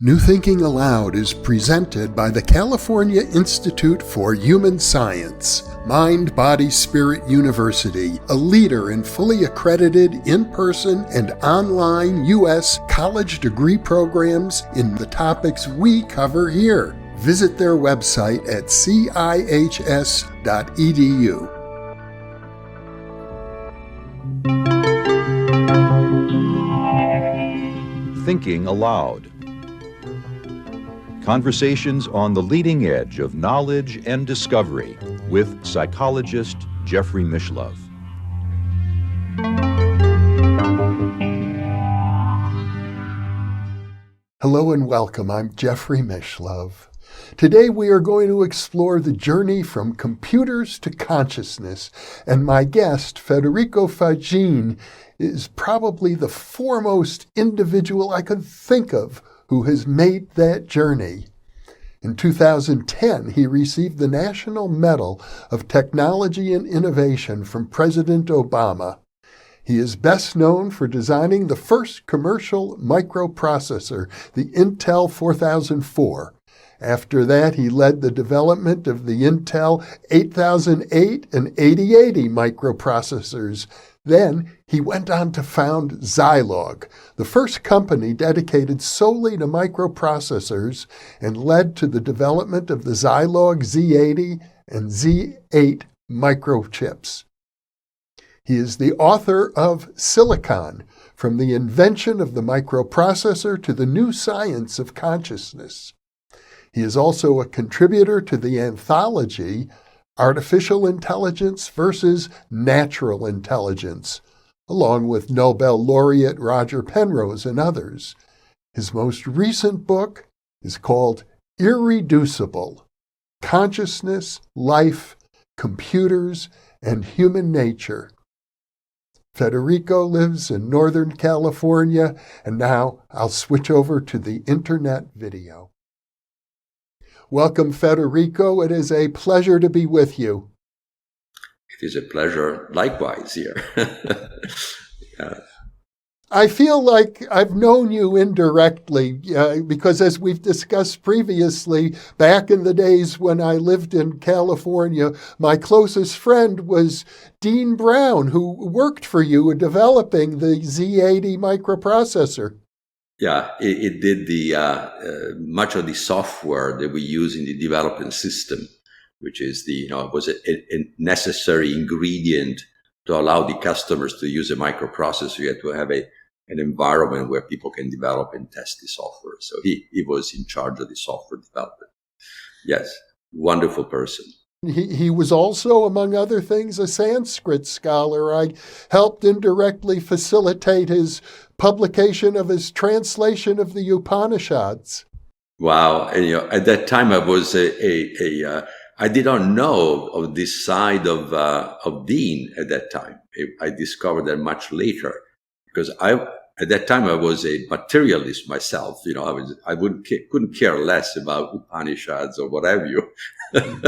New Thinking Aloud is presented by the California Institute for Human Science, Mind, Body, Spirit University, a leader in fully accredited in-person and online U.S. college degree programs in the topics we cover here. Visit their website at cihs.edu. Thinking Aloud. Conversations on the leading edge of knowledge and discovery with psychologist Jeffrey Mishlove. Hello and welcome. I'm Jeffrey Mishlove. Today we are going to explore the journey from computers to consciousness, and my guest, Federico Faggin, is probably the foremost individual I could think of who has made that journey. In 2010, he received the National Medal of Technology and Innovation from President Obama. He is best known for designing the first commercial microprocessor, the Intel 4004. After that, he led the development of the Intel 8008 and 8080 microprocessors. Then he went on to found Zilog, the first company dedicated solely to microprocessors, and led to the development of the Zilog Z80 and Z8 microchips. He is the author of Silicon, From the Invention of the Microprocessor to the New Science of Consciousness. He is also a contributor to the anthology Artificial Intelligence versus Natural Intelligence, along with Nobel laureate Roger Penrose and others. His most recent book is called Irreducible: Consciousness, Life, Computers, and Human Nature. Federico lives in Northern California, and now I'll switch over to the internet video. Welcome, Federico. It is a pleasure to be with you. It is a pleasure likewise here. I feel like I've known you indirectly because, as we've discussed previously, back in the days when I lived in California, my closest friend was Dean Brown, who worked for you in developing the Z80 microprocessor. Yeah, it did the much of the software that we use in the development system, which is it was a necessary ingredient to allow the customers to use a microprocessor. You had to have an environment where people can develop and test the software. So he was in charge of the software development. Yes, wonderful person. He was also, among other things, a Sanskrit scholar. I helped indirectly facilitate his publication of his translation of the Upanishads. Wow. And, at that time I was I did not know of this side of Dean at that time. I discovered that much later because at that time I was a materialist myself. I couldn't care less about Upanishads or whatever you. And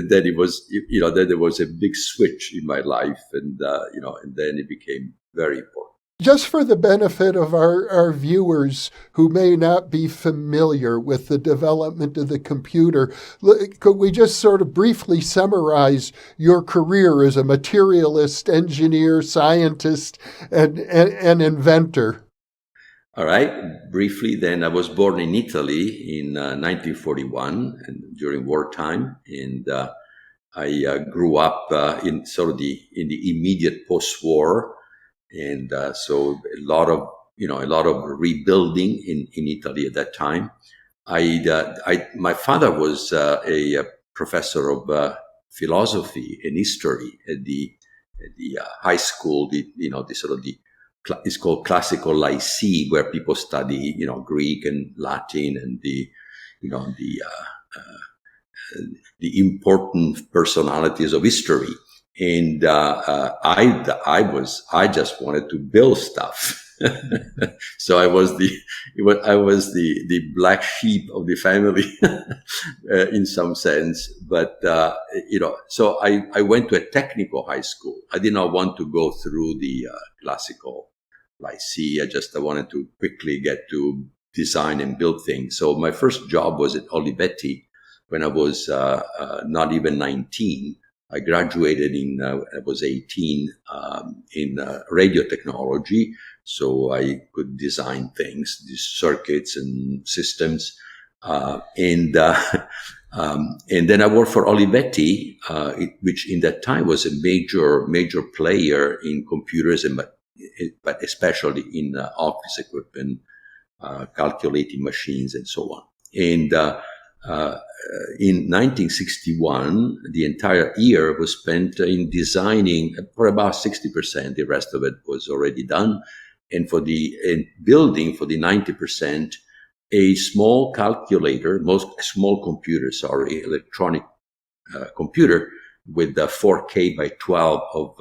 then it was, then there was a big switch in my life, and then it became very important. Just for the benefit of our viewers who may not be familiar with the development of the computer, could we just sort of briefly summarize your career as a materialist, engineer, scientist, and inventor? All right. Briefly, then, I was born in Italy in 1941 and during wartime, and I grew up in the immediate post-war. And so a lot of rebuilding in Italy at that time. My father was a professor of philosophy and history at the high school. It's called classical lycée, where people study Greek and Latin and the important personalities of history. And I just wanted to build stuff. So I was the black sheep of the family in some sense. But so I went to a technical high school. I did not want to go through the classical lycée. I wanted to quickly get to design and build things. So my first job was at Olivetti when I was not even 19. I graduated I was 18 in radio technology, so I could design things, these circuits and systems. And then I worked for Olivetti, which in that time was a major player in computers, but especially in office equipment, calculating machines, and so on. And in 1961, the entire year was spent in designing for about 60%. The rest of it was already done. And building for the 90%, a small electronic computer with the 4K by 12 of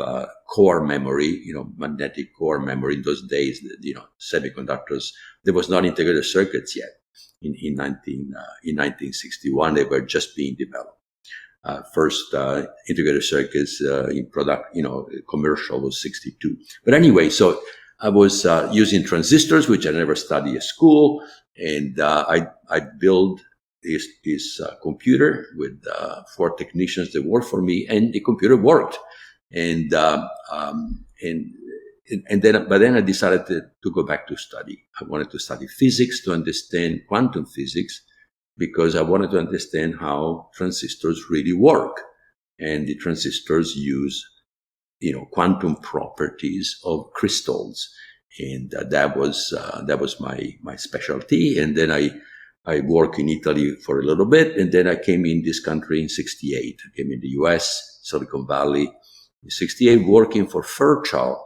core memory, magnetic core memory. In those days, semiconductors, there was not integrated circuits yet. In 1961, they were just being developed. First integrated circuits in product, commercial was 62. But anyway, so I was using transistors, which I never studied at school, and I built this computer with 4 technicians that worked for me, and the computer worked. But then I decided to go back to study. I wanted to study physics to understand quantum physics, because I wanted to understand how transistors really work. And the transistors use, quantum properties of crystals. And that was my specialty. And then I worked in Italy for a little bit, and then I came in this country in 68. I came in the US, Silicon Valley, in 68, working for Fairchild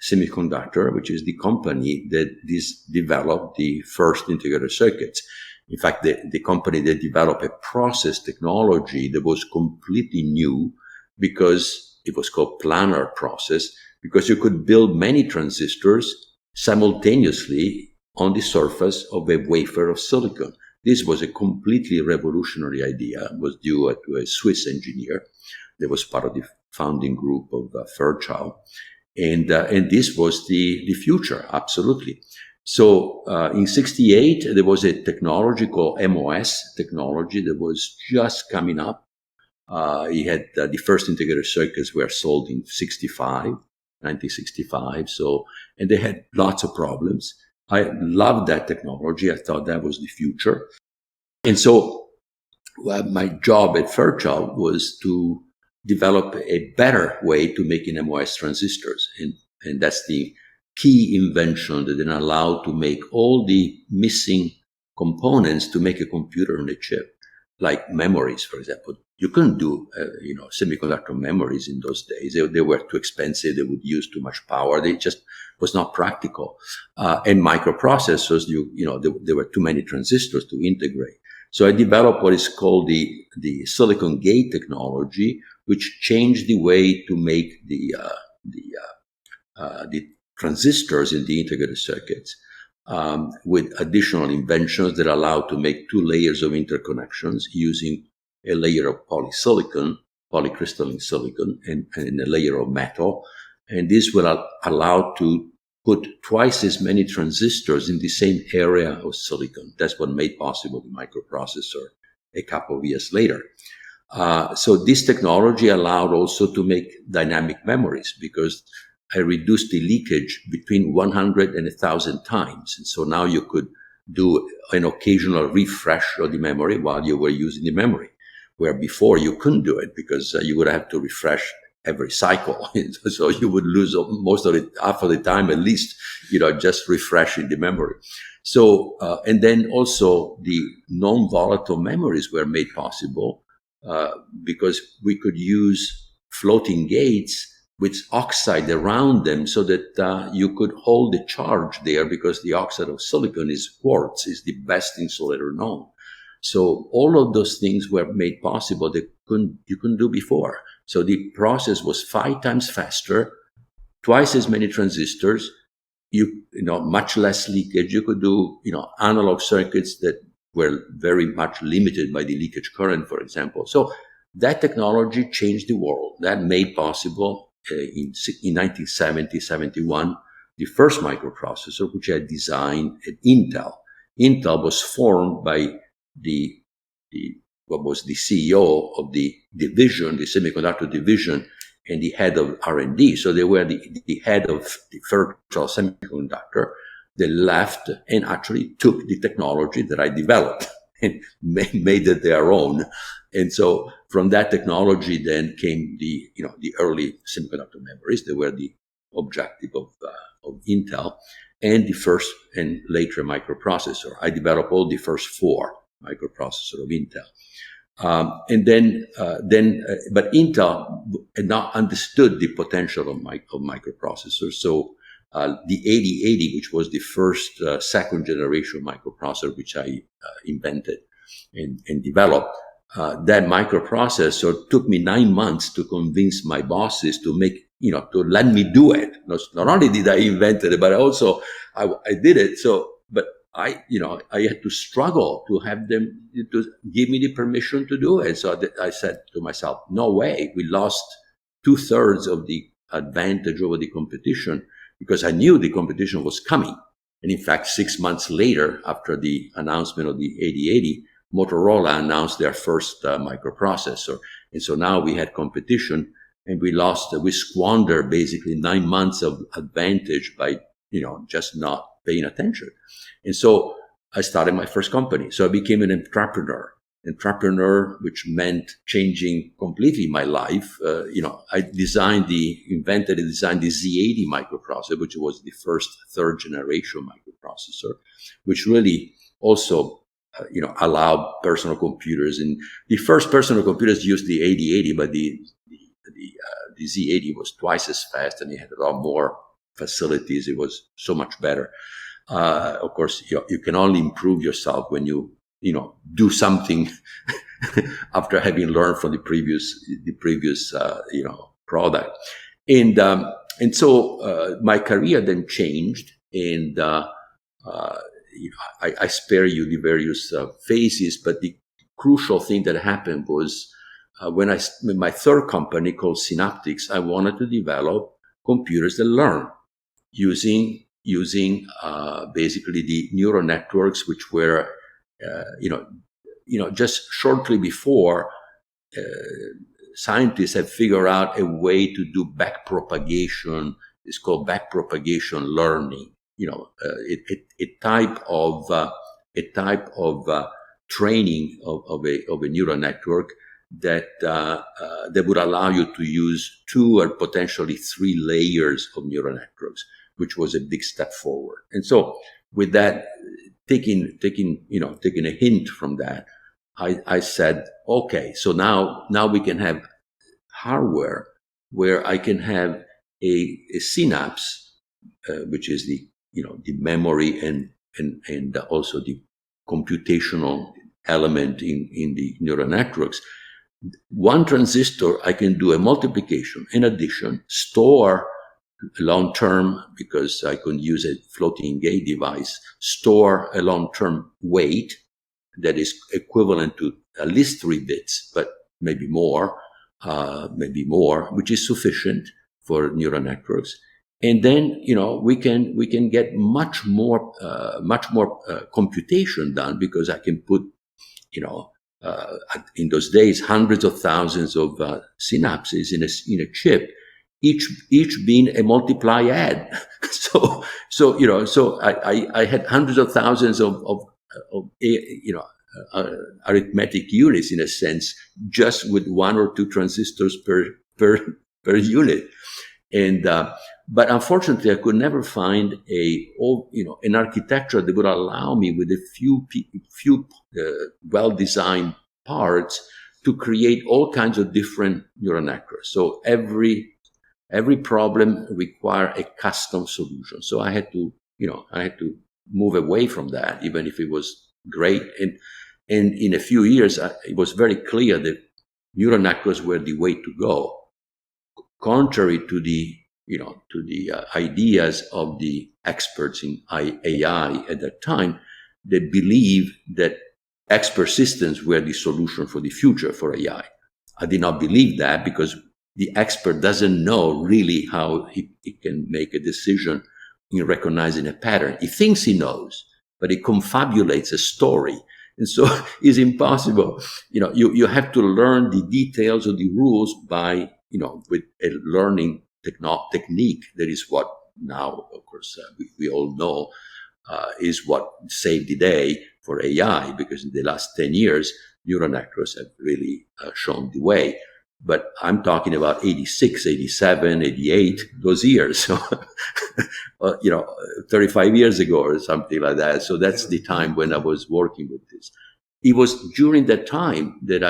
Semiconductor, which is the company that developed the first integrated circuits. In fact, the company that developed a process technology that was completely new, because it was called planar process, because you could build many transistors simultaneously on the surface of a wafer of silicon. This was a completely revolutionary idea. It was due to a Swiss engineer that was part of the founding group of Fairchild. And this was the future, absolutely. So in 68, there was a technology called MOS technology that was just coming up. He had the first integrated circuits were sold in 1965. So, and they had lots of problems. I loved that technology. I thought that was the future. And so my job at Fairchild was to develop a better way to make MOS transistors. And that's the key invention that then allowed to make all the missing components to make a computer on a chip, like memories, for example. You couldn't do, semiconductor memories in those days. They were too expensive. They would use too much power. They just was not practical. And microprocessors, there were too many transistors to integrate. So I developed what is called the silicon gate technology, which changed the way to make the transistors in the integrated circuits, with additional inventions that allowed to make 2 layers of interconnections using a layer of polysilicon, polycrystalline silicon, and a layer of metal. And this will allow to put twice as many transistors in the same area of silicon. That's what made possible the microprocessor a couple of years later. So this technology allowed also to make dynamic memories, because I reduced the leakage between 100 and 1,000 times. And so now you could do an occasional refresh of the memory while you were using the memory, where before you couldn't do it, because you would have to refresh every cycle. So you would lose most of it, half of the time at least, just refreshing the memory. So, and then also the non-volatile memories were made possible, because we could use floating gates with oxide around them, so that you could hold the charge there, because the oxide of silicon is quartz, is the best insulator known. So all of those things were made possible that you couldn't do before. So the process was 5 times faster, twice as many transistors, much less leakage. You could do, analog circuits that were very much limited by the leakage current, for example. So that technology changed the world. That made possible in 1970, 71, the first microprocessor, which I designed at Intel Intel was formed by what was the CEO of the division, the semiconductor division, and the head of R&D. So they were the head of the virtual semiconductor. They left and actually took the technology that I developed and made it their own. And so from that technology then came the early semiconductor memories. They were the objective of Intel, and the first and later microprocessor. I developed all the first 4 microprocessors of Intel. But Intel had not understood the potential of microprocessors. So the 8080, which was the first second generation microprocessor, which I invented and developed, that microprocessor took me 9 months to convince my bosses to let me do it. Not only did I invent it, but also I did it. So, but I had to struggle to have them to give me the permission to do it. So I said to myself, no way. We lost 2/3 of the advantage over the competition because I knew the competition was coming. And in fact, 6 months later, after the announcement of the 8080, Motorola announced their first microprocessor. And so now we had competition, and we squandered basically 9 months of advantage by, just not paying attention. And so I started my first company. So I became an entrepreneur, which meant changing completely my life. I invented and designed the Z80 microprocessor, which was the first 3rd generation microprocessor, which really also, allowed personal computers. And the first personal computers used the 8080, but the Z80 was twice as fast, and it had a lot more facilities. It was so much better. Of course, you can only improve yourself when you do something after having learned from the previous product. And so my career then changed, and I spare you the various phases, but the crucial thing that happened was when my 3rd company called Synaptics, I wanted to develop computers that learn using basically the neural networks, which were, just shortly before, scientists have figured out a way to do backpropagation. It's called backpropagation learning. A type of training of a neural network that would allow you to use 2 or potentially 3 layers of neural networks, which was a big step forward. And so with that, taking a hint from that, I said, okay, so now we can have hardware where I can have a synapse, which is the memory and also the computational element in the neural networks. One transistor, I can do a multiplication, an addition, store long-term, because I can use a floating gate device, store a long-term weight that is equivalent to at least 3 bits, but maybe more, which is sufficient for neural networks. And then, we can get much more computation done, because I can put, in those days, hundreds of thousands of synapses in a chip, each being a multiply add. So I had hundreds of thousands of arithmetic units, in a sense, just with 1 or 2 transistors per unit. And but unfortunately, I could never find an architecture that would allow me, with a few well-designed parts, to create all kinds of different neural networks. So every problem required a custom solution. So I had to move away from that, even if it was great. And in a few years, it was very clear that neural networks were the way to go, contrary to the ideas of the experts in AI at that time. They believed that expert systems were the solution for the future for AI. I did not believe that, because the expert doesn't know really how he can make a decision in recognizing a pattern. He thinks he knows, but it confabulates a story. And so it's impossible. You have to learn the details of the rules by, with a learning technique. That is what now, of course, we all know is what saved the day for AI, because in the last 10 years, neural networks have really shown the way. But I'm talking about 86, 87, 88, those years. So, 35 years ago or something like that. So that's the time when I was working with this. It was during that time that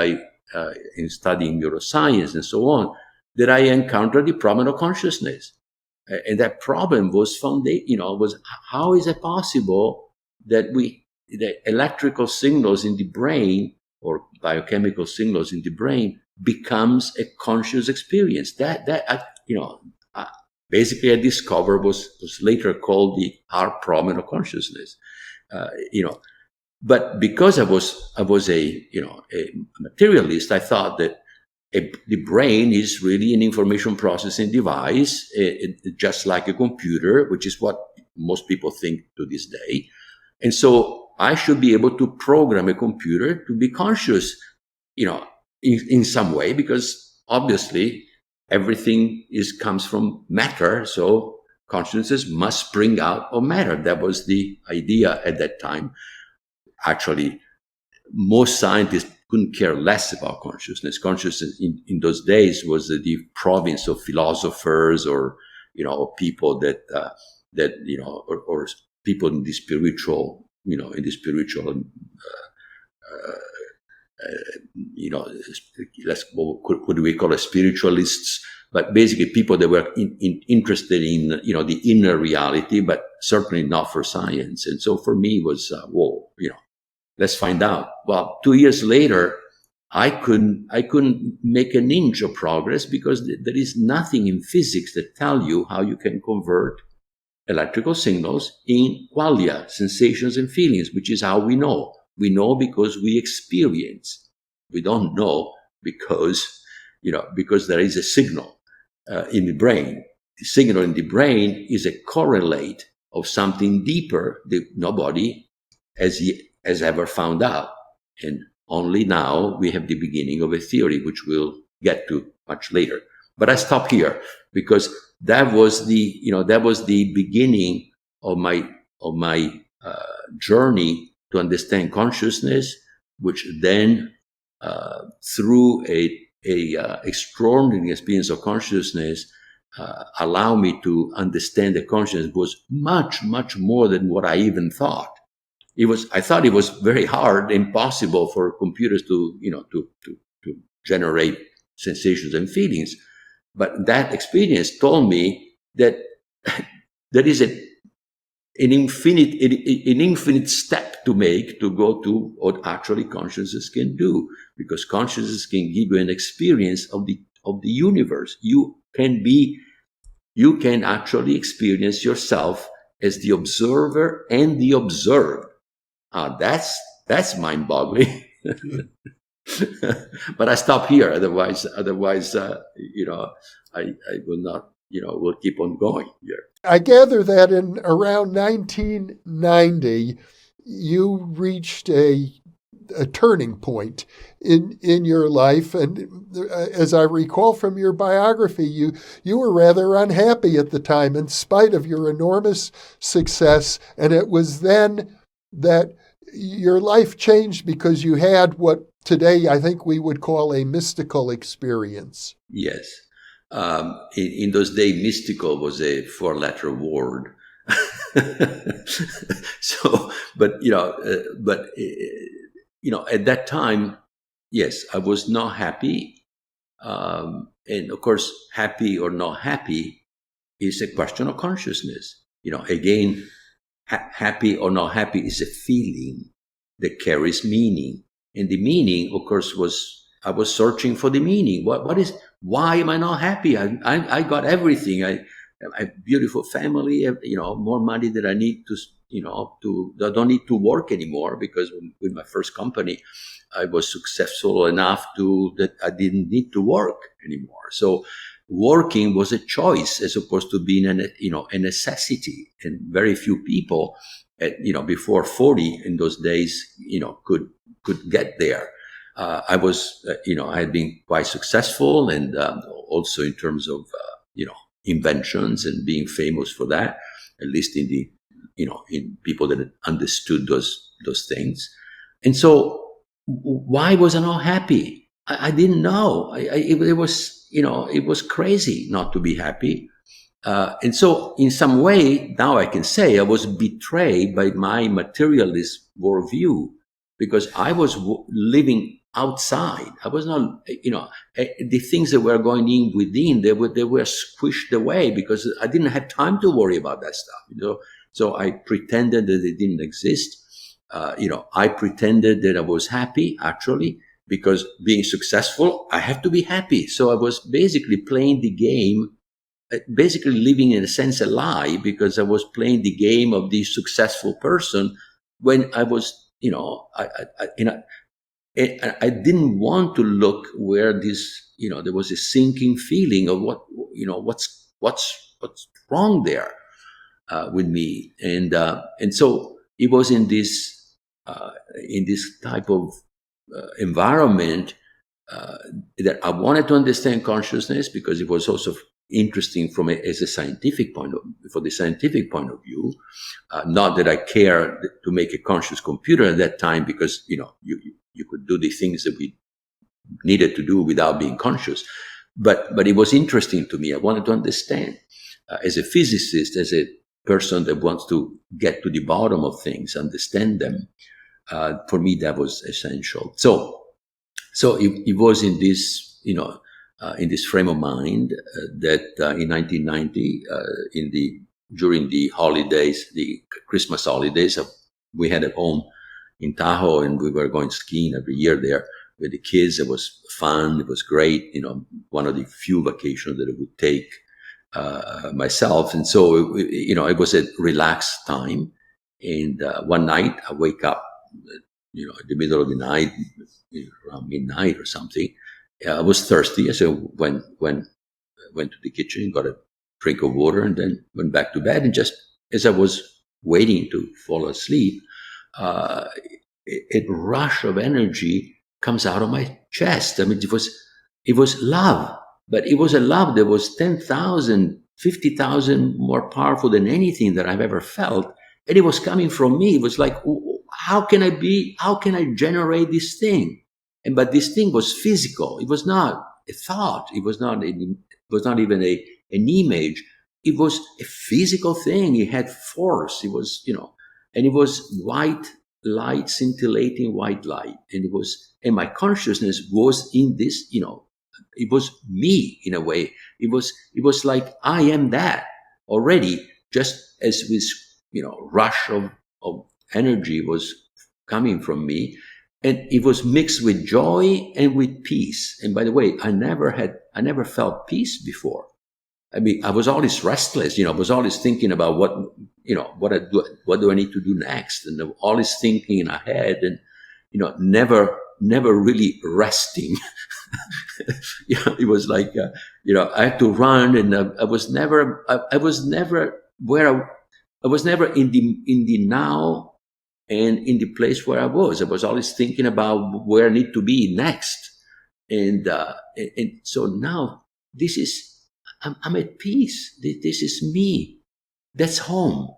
in studying neuroscience and so on, that I encountered the problem of consciousness. And that problem was was how is it possible that the electrical signals in the brain or biochemical signals in the brain becomes a conscious experience. Basically I discovered was later called the art problem of consciousness. But because I was a materialist, I thought that the brain is really an information processing device, just like a computer, which is what most people think to this day. And so I should be able to program a computer to be conscious, in some way, because obviously everything comes from matter. So consciousness must spring out of matter. That was the idea at that time. Actually, most scientists couldn't care less about consciousness. Consciousness in those days was the province of philosophers or people that or people in the spiritual, what do we call it, spiritualists, but basically people that were interested in the inner reality, but certainly not for science. And so for me it was let's find out. Well, 2 years later, I couldn't make an inch of progress because there is nothing in physics that tell you how you can convert electrical signals in qualia, sensations and feelings, which is how we know. We know because we experience. We don't know because there is a signal in the brain. The signal in the brain is a correlate of something deeper that nobody has ever found out. And only now we have the beginning of a theory, which we'll get to much later. But I stop here because that was the beginning of my journey to understand consciousness, which then through a extraordinary experience of consciousness allowed me to understand that consciousness was much, much more than what I even thought. I thought it was very hard, impossible for computers to generate sensations and feelings. But that experience told me that there is an infinite step to make to go to what actually consciousness can do, because consciousness can give you an experience of the universe. You can actually experience yourself as the observer and the observed. That's mind-boggling. But I stop here. Otherwise, I will not. We'll keep on going here. I gather that in around 1990, you reached a turning point in your life, and as I recall from your biography, you were rather unhappy at the time, in spite of your enormous success. And it was then that your life changed because you had what today I think we would call a mystical experience. Yes. In those days, mystical was a 4-letter word. So, but at that time, yes, I was not happy. And of course, happy or not happy is a question of consciousness. Again, happy or not happy is a feeling that carries meaning. And the meaning, of course, I was searching for the meaning. Why am I not happy? I got everything. I have a beautiful family, more money than I need I don't need to work anymore, because with my first company, I was successful enough that I didn't need to work anymore. So working was a choice as opposed to being a necessity. And very few people before 40 in those days, could get there. I was, I had been quite successful, and also in terms of, inventions and being famous for that, at least in the, in people that understood those things. And so why was I not happy? I didn't know. It was, it was crazy not to be happy. And so in some way, now I can say I was betrayed by my materialist worldview, because I was living outside. I was not, the things that were going in within, they were squished away because I didn't have time to worry about that stuff. So I pretended that it didn't exist. I pretended that I was happy, actually, because being successful, I have to be happy. So I was basically playing the game, basically living in a sense a lie, because I was playing the game of the successful person when I was, I didn't want to look where this, there was a sinking feeling of what's wrong there with me, and so it was in this type of environment that I wanted to understand consciousness, because it was also interesting as a scientific point for the scientific point of view. Not that I care to make a conscious computer at that time, because you could do the things that we needed to do without being conscious. But it was interesting to me. I wanted to understand, as a physicist, as a person that wants to get to the bottom of things, understand them. For me, that was essential. So it was in this, in this frame of mind that in 1990, during the holidays, the Christmas holidays, we had a home in Tahoe, and we were going skiing every year there with the kids. It was fun. It was great. One of the few vacations that I would take myself. And so, it was a relaxed time. And one night I wake up, in the middle of the night, around midnight or something. I was thirsty. So went to the kitchen, got a drink of water, and then went back to bed. And just as I was waiting to fall asleep, a rush of energy comes out of my chest. I mean, it was love, but it was a love that was 10,000, 50,000 more powerful than anything that I've ever felt. And it was coming from me. It was like, how can I generate this thing? But this thing was physical. It was not a thought. It was not even an image. It was a physical thing. It had force. It was, and it was white light, scintillating white light. And my consciousness was in this, it was me in a way. It was like, I am that already, just as this, rush of energy was coming from me. And it was mixed with joy and with peace. And by the way, I never felt peace before. I mean, I was always restless, I was always thinking about what do I need to do next? And always thinking ahead and, never really resting. It was like, I had to run, and I was never in the now and in the place where I was. I was always thinking about where I need to be next. And so now I'm at peace. This is me. That's home.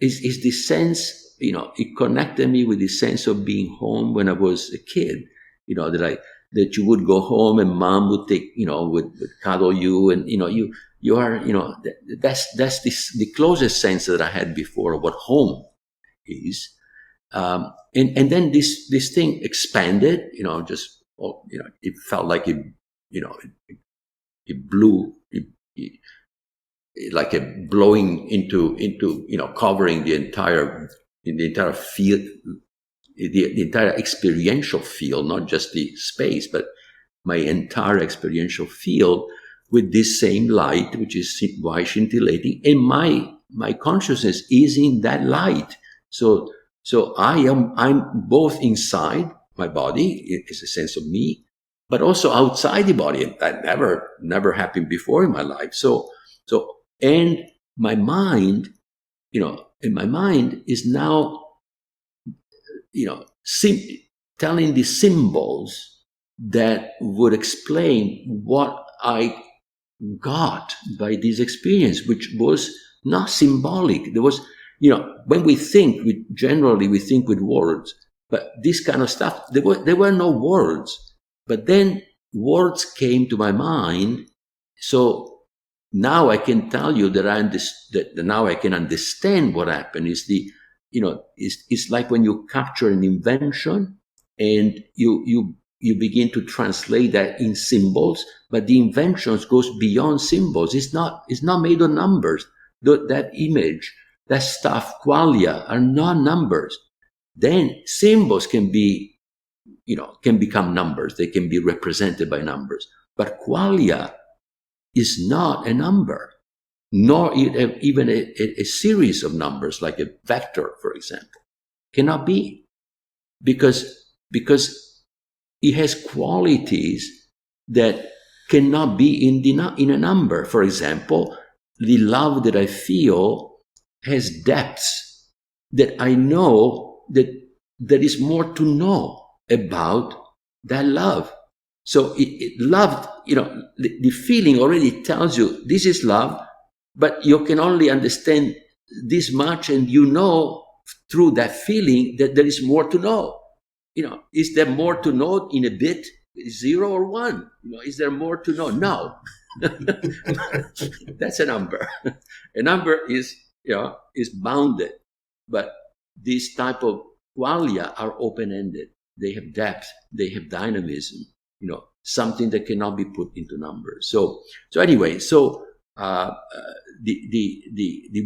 Is the sense, it connected me with the sense of being home when I was a kid, that you would go home and mom would take, would cuddle you, and, you are, that's the closest sense that I had before of what home is. And then this thing expanded, it felt like it blew, like a blowing into, covering the entire field, the entire experiential field, not just the space, but my entire experiential field with this same light, which is white scintillating, and my consciousness is in that light. So I'm both inside my body, it is a sense of me, but also outside the body. That never happened before in my life. So, and my mind in my mind is now, telling the symbols that would explain what I got by this experience, which was not symbolic. There was, when we think, generally we think with words, but this kind of stuff, there were no words. But then words came to my mind. So now I can tell you that now I can understand what happened. Is it's like when you capture an invention and you begin to translate that in symbols, but the invention goes beyond symbols. It's not made of numbers. That image, that stuff, qualia, are not numbers. Then symbols can become numbers. They can be represented by numbers. But qualia is not a number, nor even a series of numbers, like a vector, for example. Cannot be. Because it has qualities that cannot be in a number. For example, the love that I feel has depths that I know that there is more to know about that love. So love, the feeling already tells you this is love, but you can only understand this much, and through that feeling that there is more to know. Is there more to know in a bit? 0 or 1? Is there more to know? No. That's a number. A number is bounded, but these type of qualia are open-ended. They have depth. They have dynamism. Something that cannot be put into numbers. So anyway, the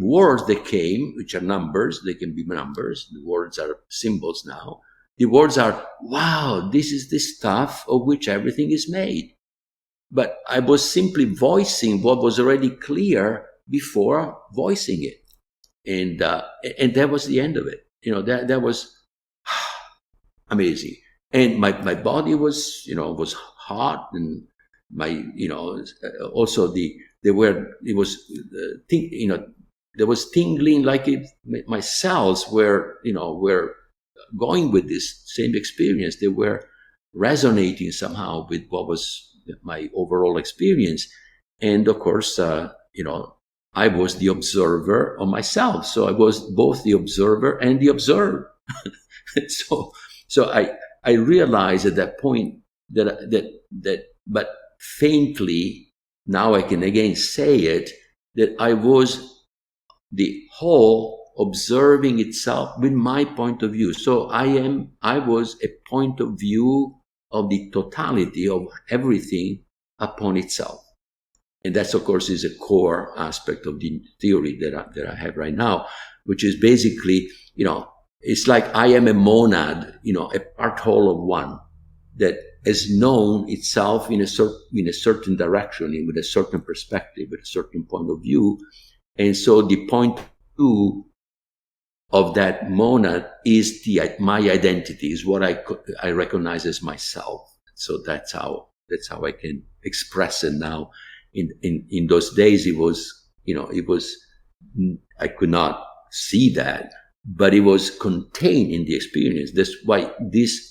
words that came, which are numbers, they can be numbers. The words are symbols now. The words are, wow, this is the stuff of which everything is made. But I was simply voicing what was already clear before voicing it. And that was the end of it. That was amazing. And my body was hot, and also there was tingling, like my cells were going with this same experience. They were resonating somehow with what was my overall experience. And of course, I was the observer of myself. So I was both the observer and the observed. So I realized at that point that, but faintly, now I can again say it, that I was the whole observing itself with my point of view. So I was a point of view of the totality of everything upon itself. And that's, of course, is a core aspect of the theory that I have right now, which is basically, it's like I am a monad, a part whole of one that has known itself in a certain direction, with a certain perspective, with a certain point of view. And so the point of view of that monad is my identity, is what I recognize as myself. So that's how I can express it now. In those days, it was I could not see that, but it was contained in the experience. That's why this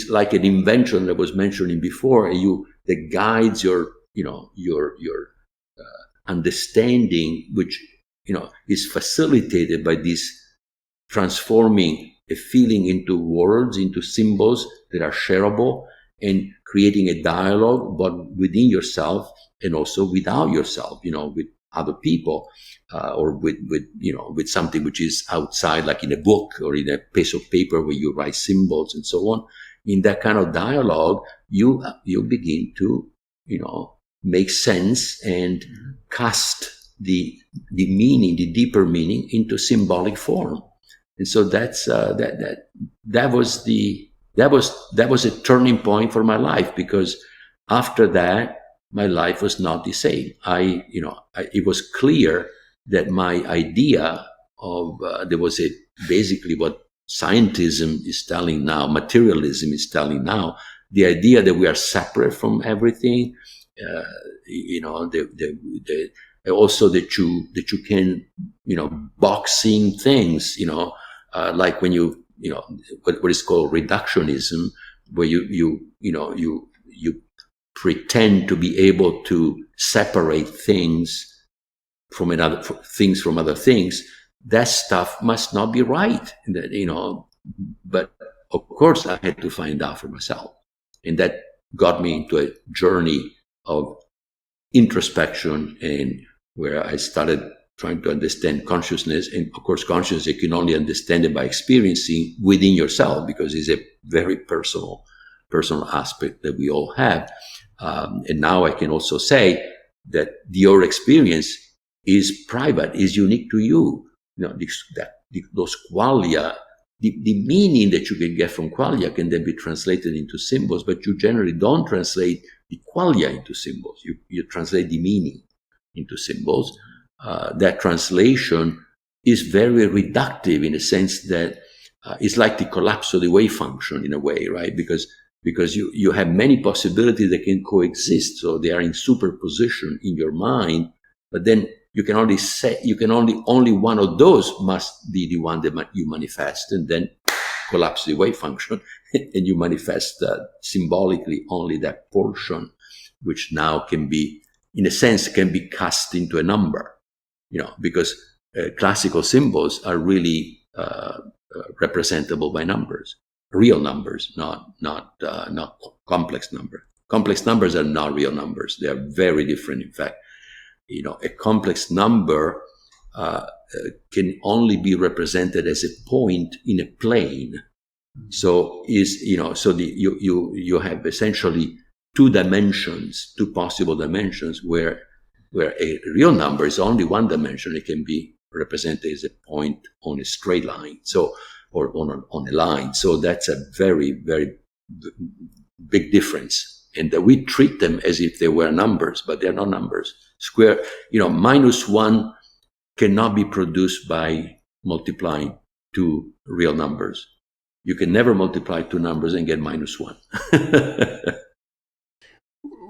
like an invention that was mentioning before, that guides your understanding, which is facilitated by this transforming a feeling into words, into symbols that are shareable, and creating a dialogue, but within yourself and also without yourself, with other people, or with something which is outside, like in a book or in a piece of paper where you write symbols and so on. In that kind of dialogue, you begin to, make sense and cast the meaning, the deeper meaning, into symbolic form. And so that was a turning point for my life, because after that, my life was not the same. It was clear that my idea of there was basically what scientism is telling now, materialism is telling now, the idea that we are separate from everything, also that you can, box in things, like when you what is called reductionism, where you pretend to be able to separate things from other things. That stuff must not be right, but of course I had to find out for myself, and that got me into a journey of introspection, and where I started trying to understand consciousness. And of course, consciousness, you can only understand it by experiencing within yourself, because it's a very personal aspect that we all have. And now I can also say that your experience is private, is unique to you. Those qualia, the meaning that you can get from qualia can then be translated into symbols, but you generally don't translate the qualia into symbols. You translate the meaning into symbols. That translation is very reductive, in a sense that it's like the collapse of the wave function in a way, right? Because you have many possibilities that can coexist, so they are in superposition in your mind, but then you can only one of those must be the one that you manifest, and then collapse the wave function, and you manifest symbolically only that portion, which now can be, in a sense, can be cast into a number, because classical symbols are really representable by numbers, real numbers, not complex numbers. Complex numbers are not real numbers; they are very different. In fact, a complex number can only be represented as a point in a plane. So you have essentially two possible dimensions, where a real number is only one dimension. It can be represented as a point on a straight line, or on a line. So that's a very, very big difference. And that we treat them as if they were numbers, but they're not numbers. Square, -1 cannot be produced by multiplying two real numbers. You can never multiply two numbers and get -1.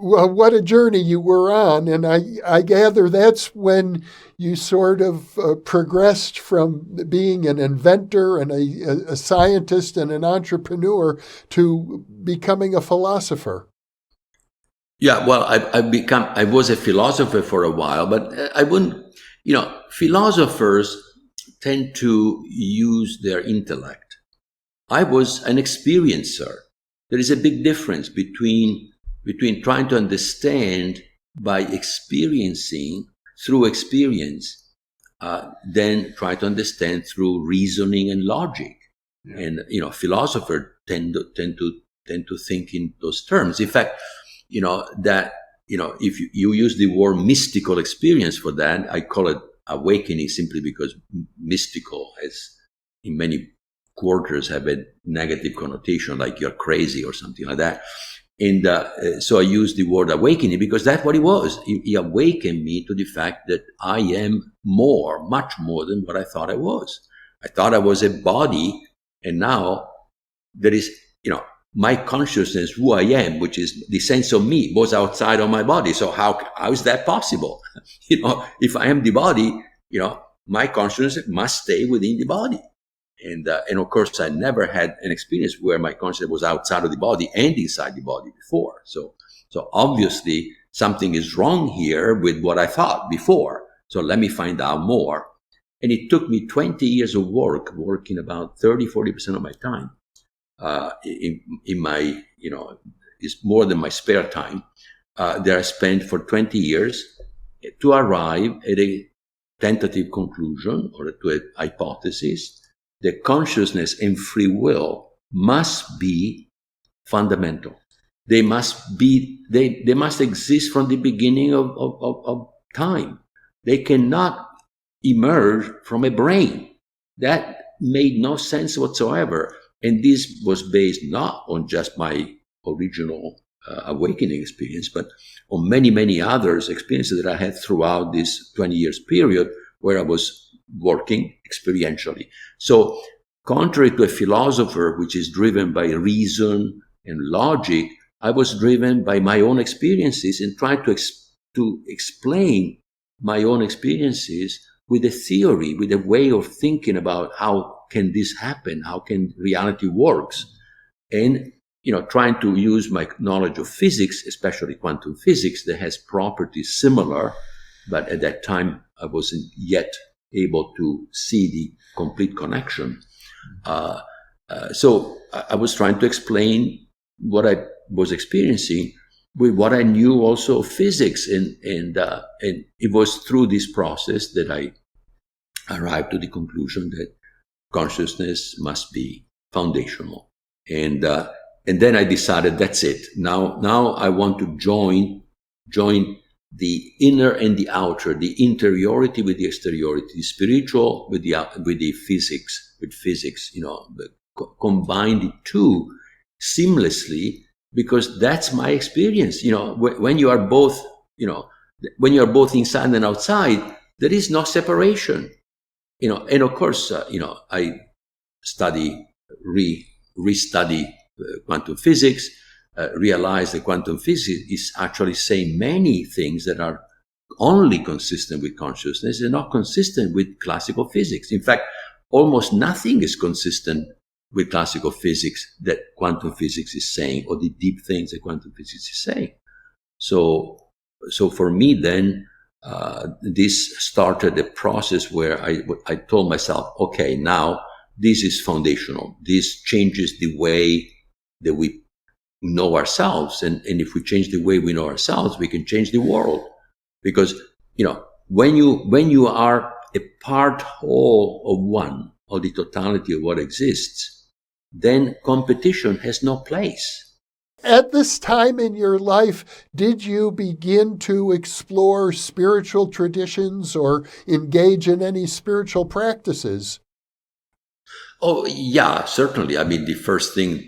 Well, what a journey you were on. And I gather that's when you sort of progressed from being an inventor and a scientist and an entrepreneur to becoming a philosopher. Yeah, well, I was a philosopher for a while, but I wouldn't, philosophers tend to use their intellect. I was an experiencer. There is a big difference between trying to understand by experiencing through experience, then try to understand through reasoning and logic. Yeah. And, philosophers tend to think in those terms. In fact, if you use the word mystical experience for that, I call it awakening, simply because mystical has, in many quarters, have a negative connotation, like you're crazy or something like that. And so I use the word awakening because that's what it was. He awakened me to the fact that I am much more than what I thought I was. I thought I was a body, and now there is, my consciousness, who I am, which is the sense of me, was outside of my body. So how is that possible? If I am the body, my consciousness must stay within the body. And of course, I never had an experience where my consciousness was outside of the body and inside the body before. So obviously something is wrong here with what I thought before. So let me find out more. And it took me 20 years of working about 30-40% of my time. In my, it's more than my spare time, that I spent for 20 years to arrive at a tentative conclusion, or to a hypothesis, that consciousness and free will must be fundamental. They must exist from the beginning of time. They cannot emerge from a brain. That made no sense whatsoever. And this was based not on just my original awakening experience, but on many, many other experiences that I had throughout this 20 years period where I was working experientially. So contrary to a philosopher which is driven by reason and logic, I was driven by my own experiences and trying to explain my own experiences with a theory, with a way of thinking about how can this happen, how can reality works, and trying to use my knowledge of physics, especially quantum physics, that has properties similar, but at that time I wasn't yet able to see the complete connection. So I was trying to explain what I was experiencing with what I knew also of physics, and it was through this process that I arrived to the conclusion that consciousness must be foundational, and then I decided that's it. Now I want to join the inner and the outer, the interiority with the exteriority, the spiritual with the physics, combine the two seamlessly, because that's my experience. When you are both, when you are both inside and outside, there is no separation. And of course, I restudy quantum physics, realize that quantum physics is actually saying many things that are only consistent with consciousness and not consistent with classical physics. In fact, almost nothing is consistent with classical physics that quantum physics is saying, or the deep things that quantum physics is saying. So for me then, this started a process where I told myself, okay, now this is foundational. This changes the way that we know ourselves. And if we change the way we know ourselves, we can change the world. Because, when you are a part whole of one, of the totality of what exists, then competition has no place. At this time in your life, did you begin to explore spiritual traditions or engage in any spiritual practices? Oh, yeah, certainly. I mean,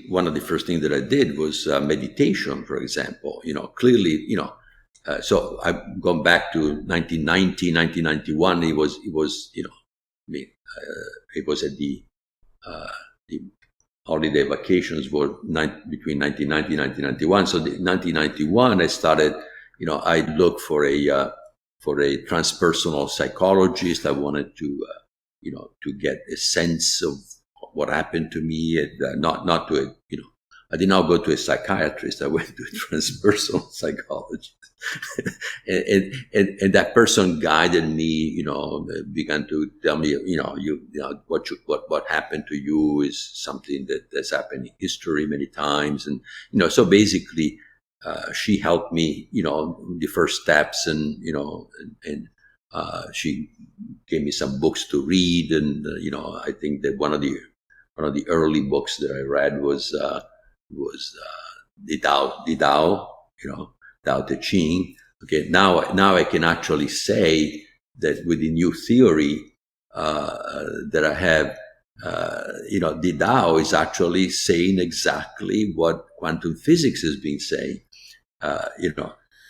one of the first things that I did was meditation, for example. Clearly, so I've gone back to 1990, 1991. It was, it was at the holiday vacations were between 1990 and 1991. So in 1991, I started, I looked for a transpersonal psychologist. I wanted to, to get a sense of what happened to me, and not to a, I did not go to a psychiatrist. I went to a transpersonal psychologist, and that person guided me. Began to tell me, what happened to you is something that's happened in history many times, and so basically, she helped me, the first steps, and she gave me some books to read, and I think that one of the early books that I read was the Tao, Tao Te Ching. Okay, now I can actually say that with the new theory that I have, the Tao is actually saying exactly what quantum physics has been saying.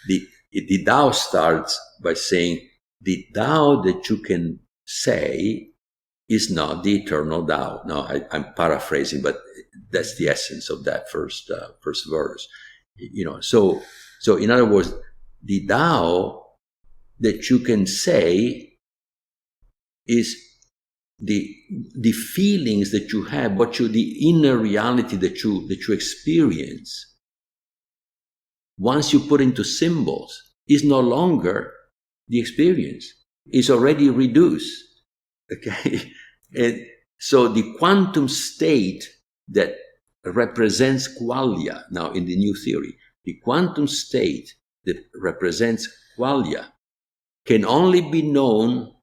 The Tao starts by saying the Tao that you can say is not the eternal Tao. Now, I'm paraphrasing, but that's the essence of that first verse. So in other words, the Tao that you can say is the feelings that you have, the inner reality that you experience. Once you put into symbols, is no longer the experience. It's already reduced. Okay, and so the quantum state that represents qualia, now in the new theory, the quantum state that represents qualia can only be known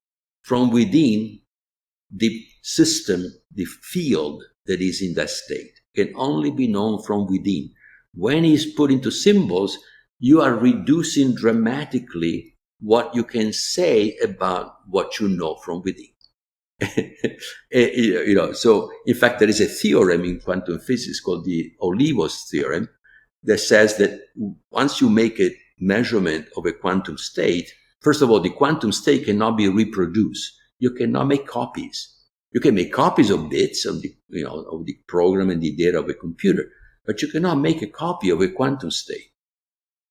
from within the system, the field that is in that state, can only be known from within. When it's put into symbols, you are reducing dramatically what you can say about what you know from within. So in fact, there is a theorem in quantum physics called the Olivos theorem that says that once you make a measurement of a quantum state, first of all, the quantum state cannot be reproduced. You cannot make copies. You can make copies of bits of the program and the data of a computer, but you cannot make a copy of a quantum state.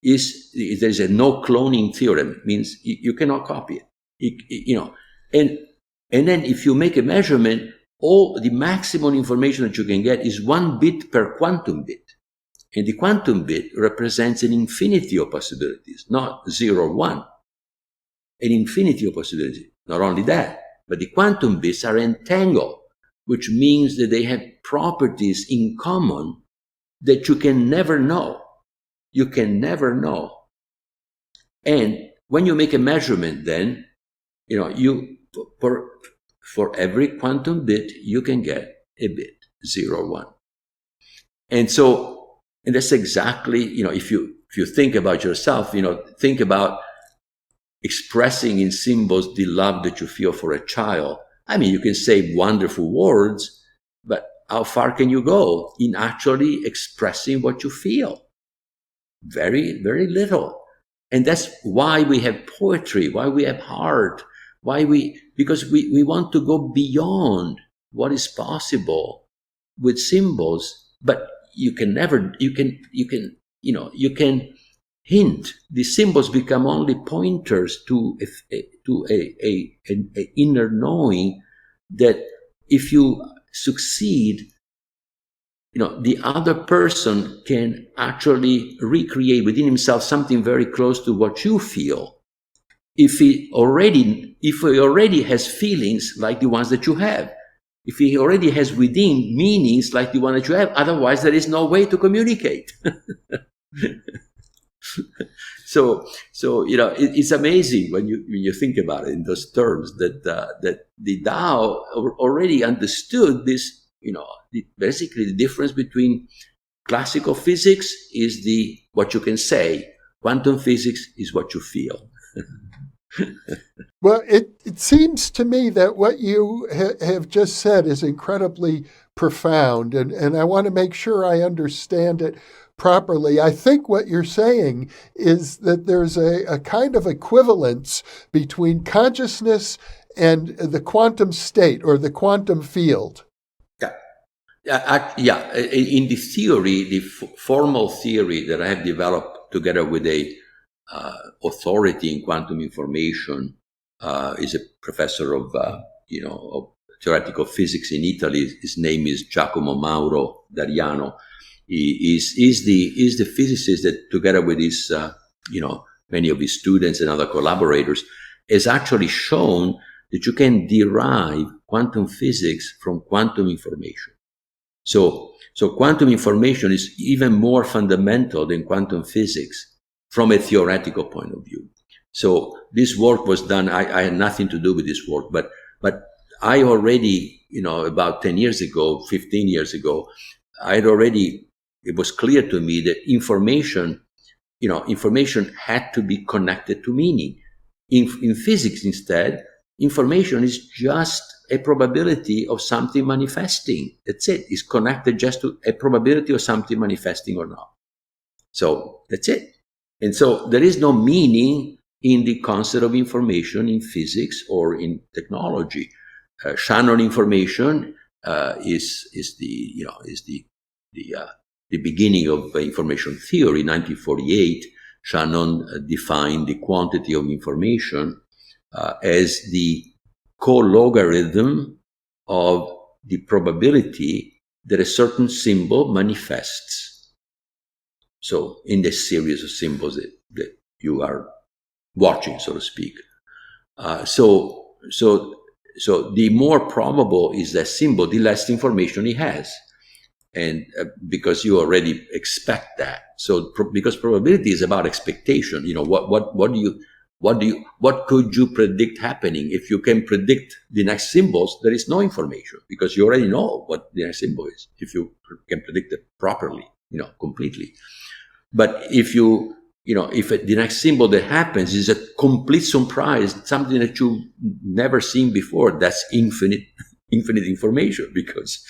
there's a no cloning theorem. It means you cannot copy it. And then if you make a measurement, all the maximum information that you can get is 1 bit per quantum bit. And the quantum bit represents an infinity of possibilities, not 0 or 1. An infinity of possibilities. Not only that, but the quantum bits are entangled, which means that they have properties in common that you can never know. You can never know. And when you make a measurement, then, for every quantum bit, you can get a bit, 0 or 1. And that's exactly, if you think about yourself, think about expressing in symbols the love that you feel for a child. I mean, you can say wonderful words, but how far can you go in actually expressing what you feel? Very, very little. And that's why we have poetry, why we have art, because we want to go beyond what is possible with symbols, but you can hint. The symbols become only pointers to an inner knowing that if you succeed, the other person can actually recreate within himself something very close to what you feel. If he already has feelings like the ones that you have, if he already has within meanings like the one that you have, otherwise there is no way to communicate. So it's amazing when you think about it in those terms that the Tao already understood this. Basically the difference between classical physics is what you can say. Quantum physics is what you feel. Well, it seems to me that what you have just said is incredibly profound, and I want to make sure I understand it properly. I think what you're saying is that there's a kind of equivalence between consciousness and the quantum state or the quantum field. Yeah. In the theory, the formal theory that I have developed together with a authority in quantum information, is a professor of theoretical physics in Italy. His name is Giacomo Mauro Dariano. He is the physicist that, together with his many of his students and other collaborators, has actually shown that you can derive quantum physics from quantum information. So quantum information is even more fundamental than quantum physics from a theoretical point of view. So this work was done. I had nothing to do with this work, but I already, about 10 years ago, 15 years ago, it was clear to me that information had to be connected to meaning. In physics, instead, information is just a probability of something manifesting. That's it. It's connected just to a probability of something manifesting or not. So that's it. And so there is no meaning in the concept of information in physics or in technology. Shannon information is the beginning of information theory. 1948, Shannon defined the quantity of information as the co-logarithm of the probability that a certain symbol manifests. So in the series of symbols that you are watching, so to speak. So the more probable is that symbol, the less information it has. And because you already expect that. So because probability is about expectation, what could you predict happening? If you can predict the next symbols, there is no information because you already know what the next symbol is. If you can predict it properly, completely. But if the next symbol that happens is a complete surprise, something that you've never seen before, that's infinite information because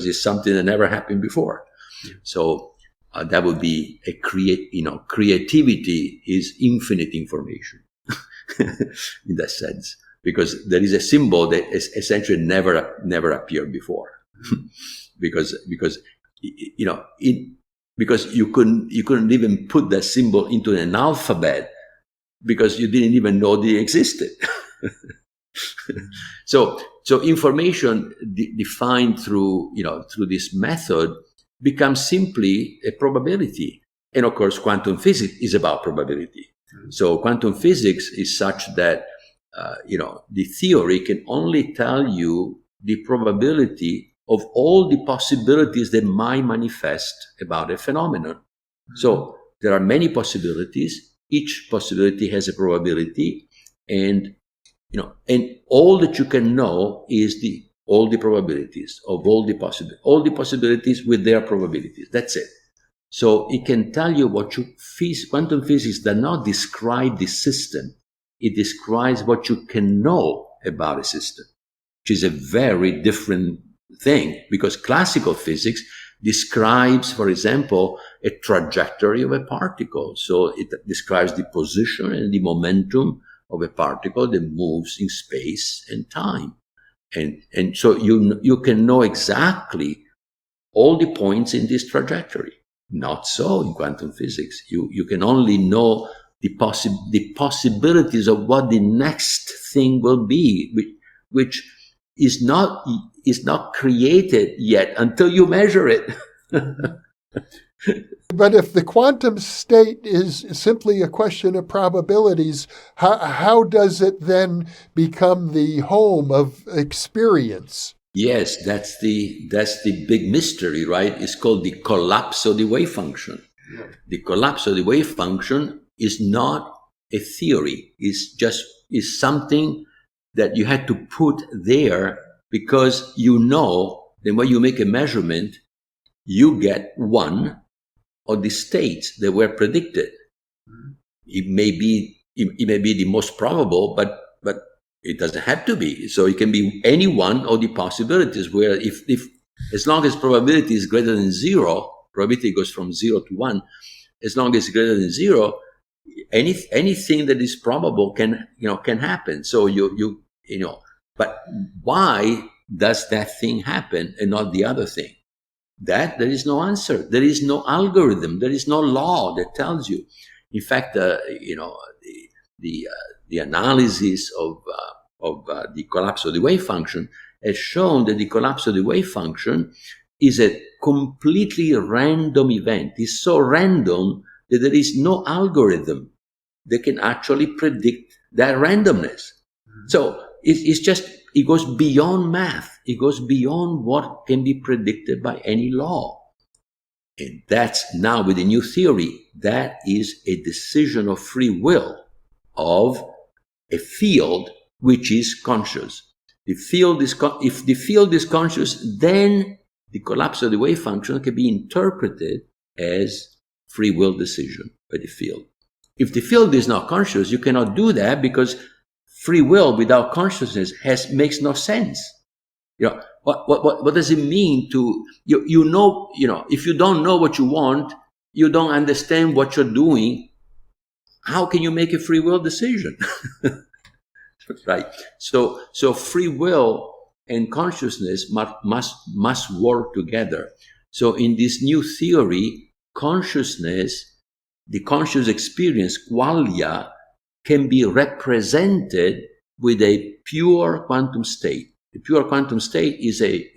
it's something that never happened before. So that would be creativity is infinite information in that sense, because there is a symbol that is essentially never appeared before. because because you couldn't even put that symbol into an alphabet because you didn't even know they existed. So information defined through this method becomes simply a probability. And of course, quantum physics is about probability. So quantum physics is such that the theory can only tell you the probability of all the possibilities that might manifest about a phenomenon. So there are many possibilities. Each possibility has a probability, and all that you can know is all the probabilities of all the possibilities with their probabilities. That's it. So it can tell you quantum physics does not describe the system. It describes what you can know about a system, which is a very different thing, because classical physics describes, for example, a trajectory of a particle. So it describes the position and the momentum of a particle that moves in space and time. And so you can know exactly all the points in this trajectory. Not so in quantum physics. You can only know the possibilities of what the next thing will be, which is not created yet until you measure it. But if the quantum state is simply a question of probabilities, how does it then become the home of experience? Yes, that's the big mystery, right? It's called the collapse of the wave function. Yeah. The collapse of the wave function is not a theory. It's something that you had to put there because then when you make a measurement, you get one of the states that were predicted. Mm-hmm. It may be the most probable, but it doesn't have to be. So it can be any one of the possibilities where if as long as probability is greater than zero, probability goes from 0 to 1, as long as it's greater than zero, anything that is probable can happen. So but why does that thing happen and not the other thing? That there is no answer. There is no algorithm. There is no law that tells you. In fact, the analysis of the collapse of the wave function has shown that the collapse of the wave function is a completely random event. It's so random that there is no algorithm that can actually predict that randomness. Mm-hmm. So it goes beyond math. It goes beyond what can be predicted by any law. And that's now with the new theory, that is a decision of free will of a field which is conscious. If the field is conscious, then the collapse of the wave function can be interpreted as free will decision by the field. If the field is not conscious, you cannot do that because free will without consciousness makes no sense. What does it mean to if you don't know what you want, you don't understand what you're doing, how can you make a free will decision? Right. So free will and consciousness must work together. So in this new theory, consciousness, the conscious experience, qualia, can be represented with a pure quantum state. The pure quantum state is a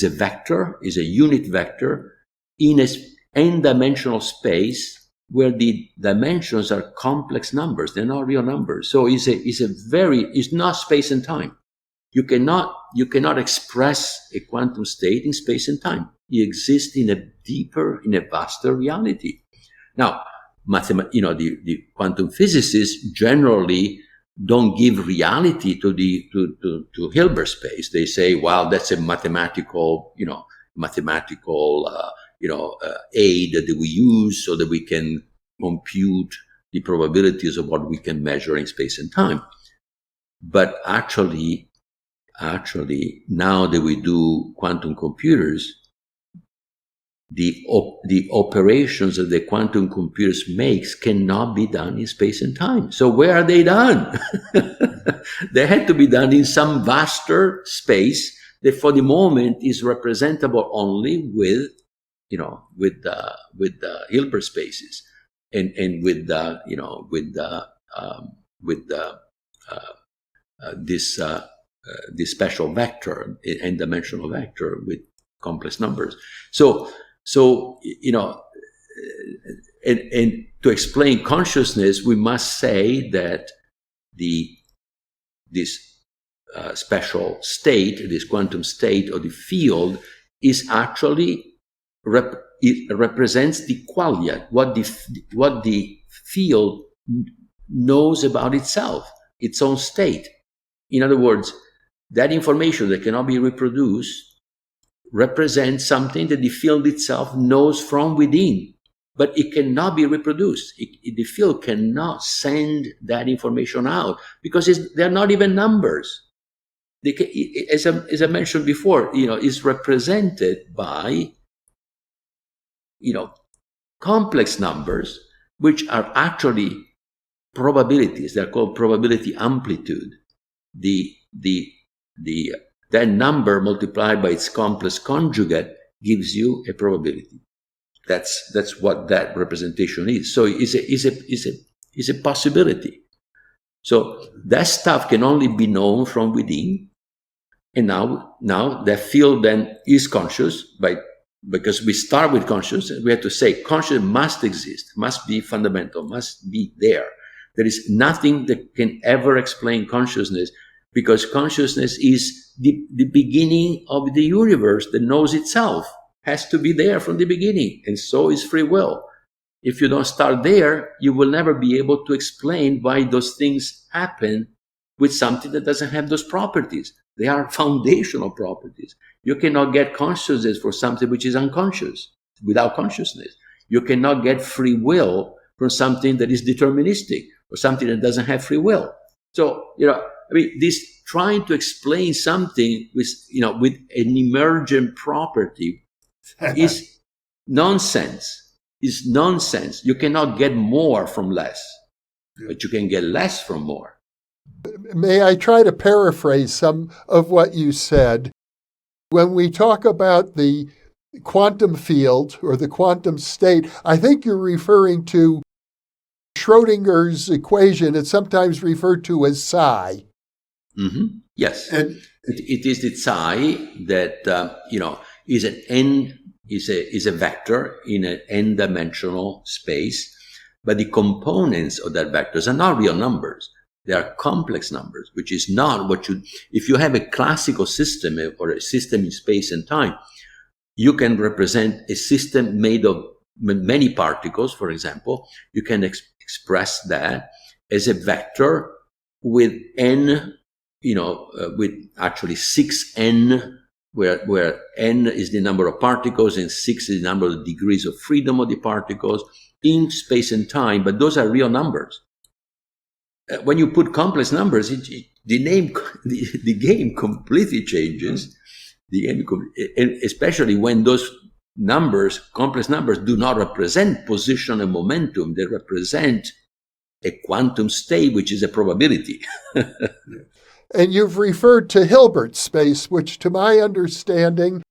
vector, is a unit vector in an n-dimensional space where the dimensions are complex numbers. They're not real numbers. So it's not space and time. You cannot express a quantum state in space and time. It exists in a vaster reality. Now, the quantum physicists generally don't give reality to Hilbert space. They say, well, that's a mathematical aid that we use so that we can compute the probabilities of what we can measure in space and time. But actually, now that we do quantum computers, the operations that the quantum computers makes cannot be done in space and time. So where are they done? They had to be done in some vaster space that for the moment is representable only with with the Hilbert spaces, and with the this special vector, n-dimensional vector with complex numbers. So and to explain consciousness, we must say that this special state, this quantum state of the field, is actually it represents the qualia, what the field knows about itself, its own state. In other words, that information that cannot be reproduced represents something that the field itself knows from within, but it cannot be reproduced. The field cannot send that information out because they're not even numbers. As I mentioned before, is represented by complex numbers, which are actually probabilities. They're called probability amplitude. That number multiplied by its complex conjugate gives you a probability. That's what that representation is. So it's a possibility. So that stuff can only be known from within. And now that field then is conscious because we start with consciousness. We have to say consciousness must exist, must be fundamental, must be there. There is nothing that can ever explain consciousness, because consciousness is the beginning of the universe that knows itself. Has to be there from the beginning, and so is free will. If you don't start there, you will never be able to explain why those things happen with something that doesn't have those properties. They are foundational properties. You cannot get consciousness for something which is unconscious, without consciousness. You cannot get free will from something that is deterministic, or something that doesn't have free will. So, this trying to explain something with an emergent property is nonsense. Is nonsense. You cannot get more from less, but you can get less from more. May I try to paraphrase some of what you said? When we talk about the quantum field or the quantum state, I think you're referring to Schrodinger's equation. It's sometimes referred to as psi. Mm-hmm. Yes, and it is the psi that is an n is a vector in an n-dimensional space, but the components of that vectors are not real numbers. They are complex numbers, which is not what if you have a classical system or a system in space and time, you can represent a system made of many particles, for example. You can express that as a vector with n, with actually 6n, where n is the number of particles and 6 is the number of degrees of freedom of the particles in space and time, but those are real numbers. When you put complex numbers, the game completely changes. And especially when those numbers, complex numbers, do not represent position and momentum. They represent a quantum state, which is a probability. And you've referred to Hilbert space, which to my understanding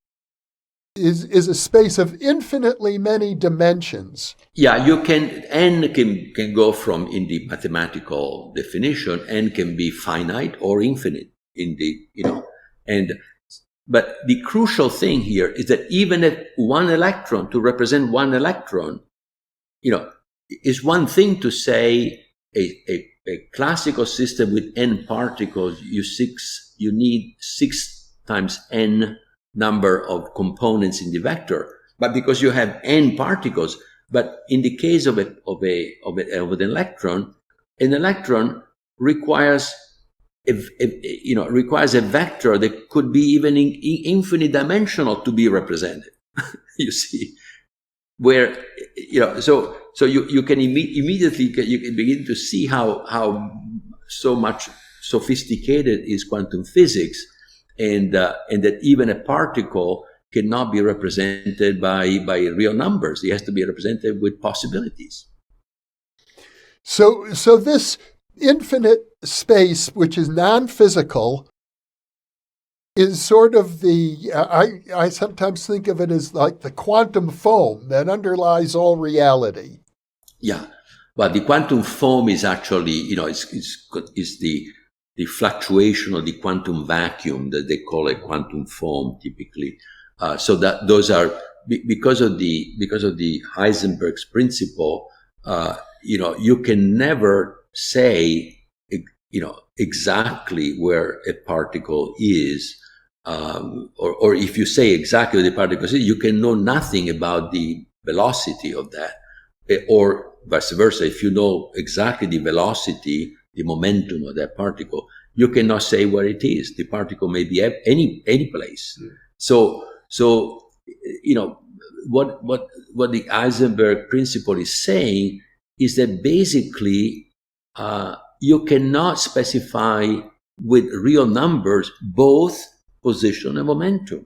is a space of infinitely many dimensions. Yeah, n can go from, in the mathematical definition, n can be finite or infinite but the crucial thing here is that even if one electron, to represent one electron, is one thing to say a classical system with n particles, you need 6 times n number of components in the vector, but because you have n particles. But in the case of an electron, requires requires a vector that could be even infinite dimensional to be represented. You see, where so you can immediately you can begin to see how so much sophisticated is quantum physics. And that even a particle cannot be represented by real numbers. It has to be represented with possibilities. So this infinite space, which is non-physical, is sort of I sometimes think of it as like the quantum foam that underlies all reality. Yeah. But the quantum foam is actually, is the fluctuation of the quantum vacuum that they call a quantum foam typically. So that those are, because of the Heisenberg's principle, you can never say, exactly where a particle is, or if you say exactly where the particle is, you can know nothing about the velocity of that, or vice versa. If you know exactly the velocity, the momentum of that particle, you cannot say where it is. The particle may be at any place. So what the Heisenberg principle is saying is that basically you cannot specify with real numbers both position and momentum.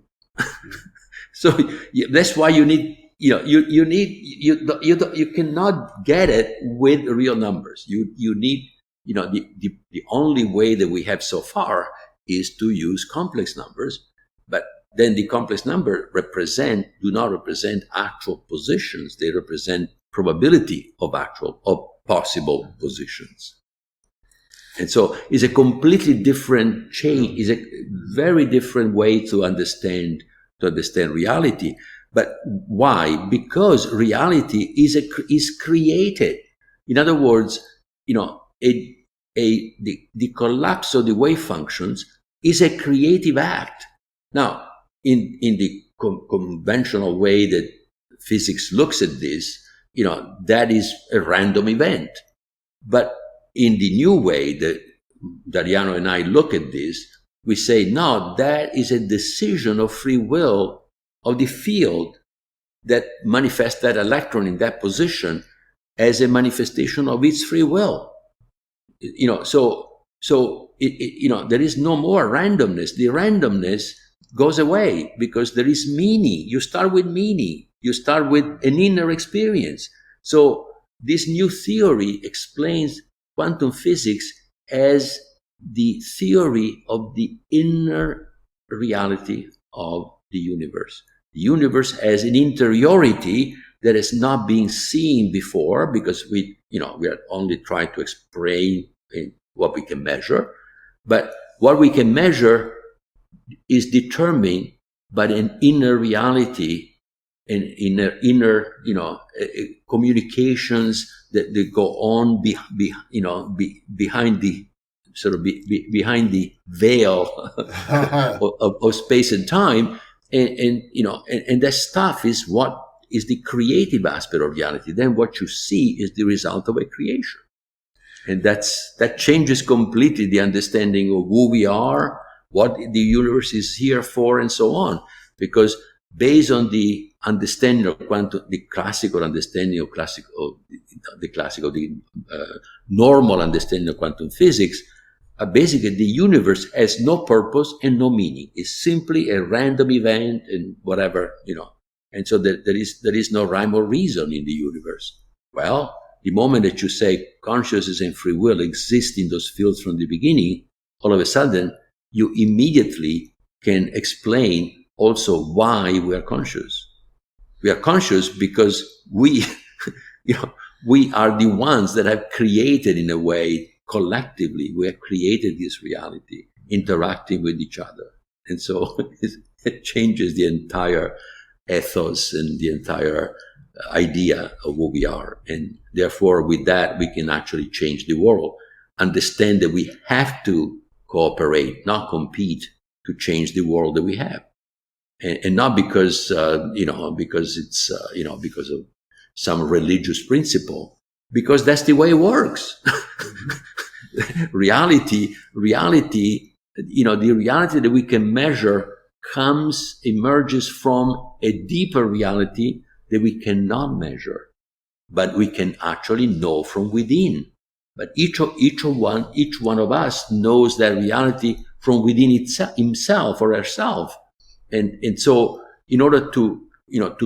So that's why you need, you cannot get it with real numbers. You need, the only way that we have so far is to use complex numbers, but then the complex number do not represent actual positions. They represent probability of possible positions. And so it's a completely different change, is a very different way to understand reality. But why? Because reality is created. In other words, the collapse of the wave functions is a creative act. Now, in the conventional way that physics looks at this, that is a random event. But in the new way that Dariano and I look at this, we say, no, that is a decision of free will of the field that manifests that electron in that position as a manifestation of its free will. So there is no more randomness. The randomness goes away because there is meaning. You start with meaning. You start with an inner experience. So this new theory explains quantum physics as the theory of the inner reality of the universe. The universe has an interiority that is not being seen before because we are only trying to explain what we can measure. But what we can measure is determined by an inner reality and inner communications that go on behind the behind the veil of space and time, and that stuff is what is the creative aspect of reality. Then what you see is the result of a creation, and that changes completely the understanding of who we are, what the universe is here for, and so on. Because based on the understanding of quantum, the normal understanding of quantum physics, basically the universe has no purpose and no meaning. It's simply a random event and whatever, And so there is no rhyme or reason in the universe. Well, the moment that you say consciousness and free will exist in those fields from the beginning, all of a sudden you immediately can explain also why we are conscious. We are conscious because we are the ones that have created, in a way, collectively, we have created this reality, interacting with each other. And so it changes the entire ethos and the entire idea of who we are. And therefore, with that, we can actually change the world. Understand that we have to cooperate, not compete, to change the world that we have. And not because, because it's, because of some religious principle, because that's the way it works. Reality, the reality that we can measure emerges from a deeper reality that we cannot measure, but we can actually know from within. But each one of us knows that reality from within himself or herself. And so in order to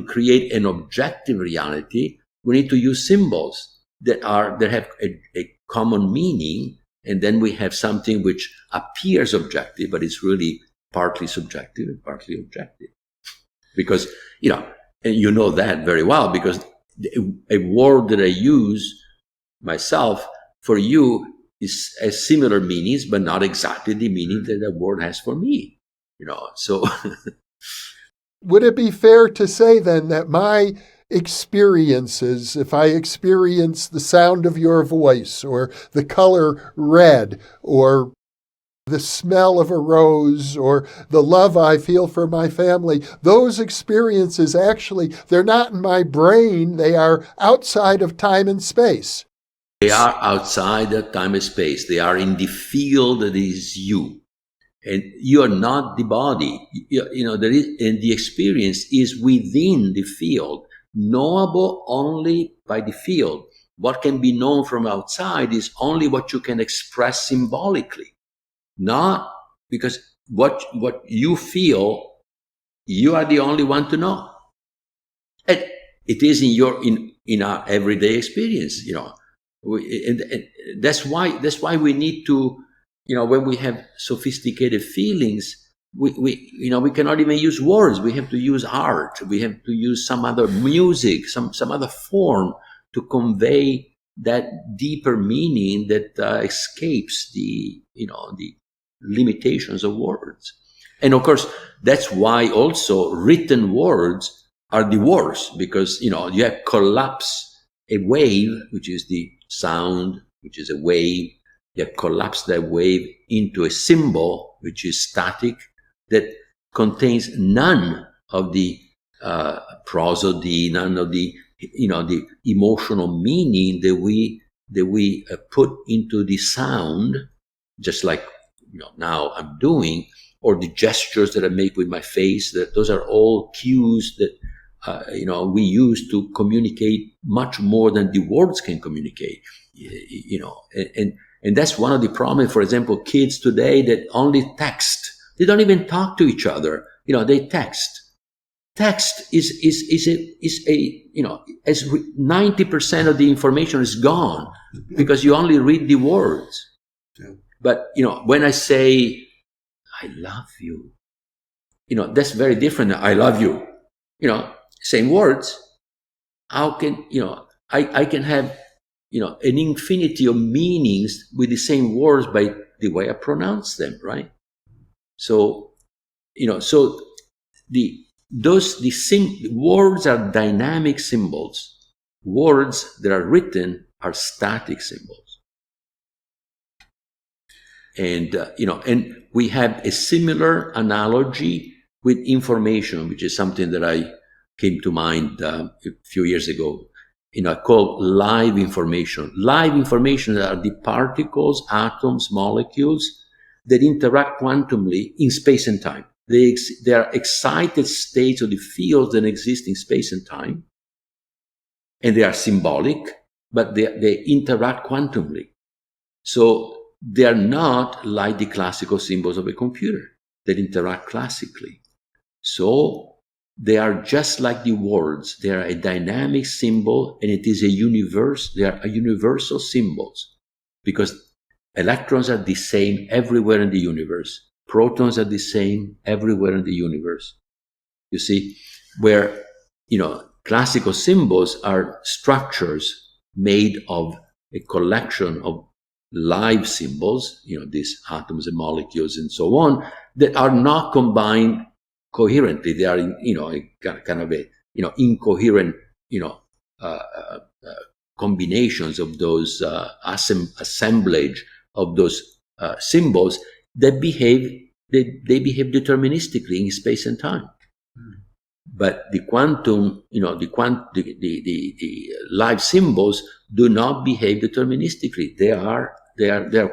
create an objective reality, we need to use symbols that have a common meaning. And then we have something which appears objective, but it's really partly subjective and partly objective. Because, and you know that very well, because a word that I use myself for you has similar meanings, but not exactly the meaning that a word has for me, so. Would it be fair to say then that my experiences, if I experience the sound of your voice or the color red or the smell of a rose or the love I feel for my family, those experiences actually, they're not in my brain, they are outside of time and space. They are outside of time and space. They are in the field that is you. And you are not the body. And the experience is within the field, knowable only by the field. What can be known from outside is only what you can express symbolically. Not because what you feel, you are the only one to know. And it is in our everyday experience, and that's why we need to, when we have sophisticated feelings, we cannot even use words. We have to use art. We have to use some other music, some other form to convey that deeper meaning that escapes the limitations of words. And of course, that's why also written words are the worst, because you have collapse a wave, which is the sound, which is a wave. You have collapsed that wave into a symbol, which is static, that contains none of the prosody, none of the the emotional meaning that we put into the sound, just like now I'm doing, or the gestures that I make with my face. That those are all cues that we use to communicate much more than the words can communicate. And that's one of the problems. For example, kids today that only text. They don't even talk to each other. They text. Text is as 90% of the information is gone because you only read the words. Yeah. But when I say I love you, that's very different. I love you. Same words. How can I can have an infinity of meanings with the same words by the way I pronounce them, right? So the words are dynamic symbols. Words that are written are static symbols. And and we have a similar analogy with information, which is something that I came to mind a few years ago. Called live information. Live information are the particles, atoms, molecules that interact quantumly in space and time. They are excited states of the fields that exist in space and time, and they are symbolic, but they interact quantumly. So they are not like the classical symbols of a computer that interact classically. So they are just like the words. They are a dynamic symbol, and it is a universe. They are universal symbols because electrons are the same everywhere in the universe. Protons are the same everywhere in the universe. You see, where, classical symbols are structures made of a collection of live symbols, these atoms and molecules and so on, that are not combined coherently. They are, kind of a, incoherent, combinations of those assemblage of those symbols that behave deterministically in space and time. But the quantum, the live symbols do not behave deterministically. They are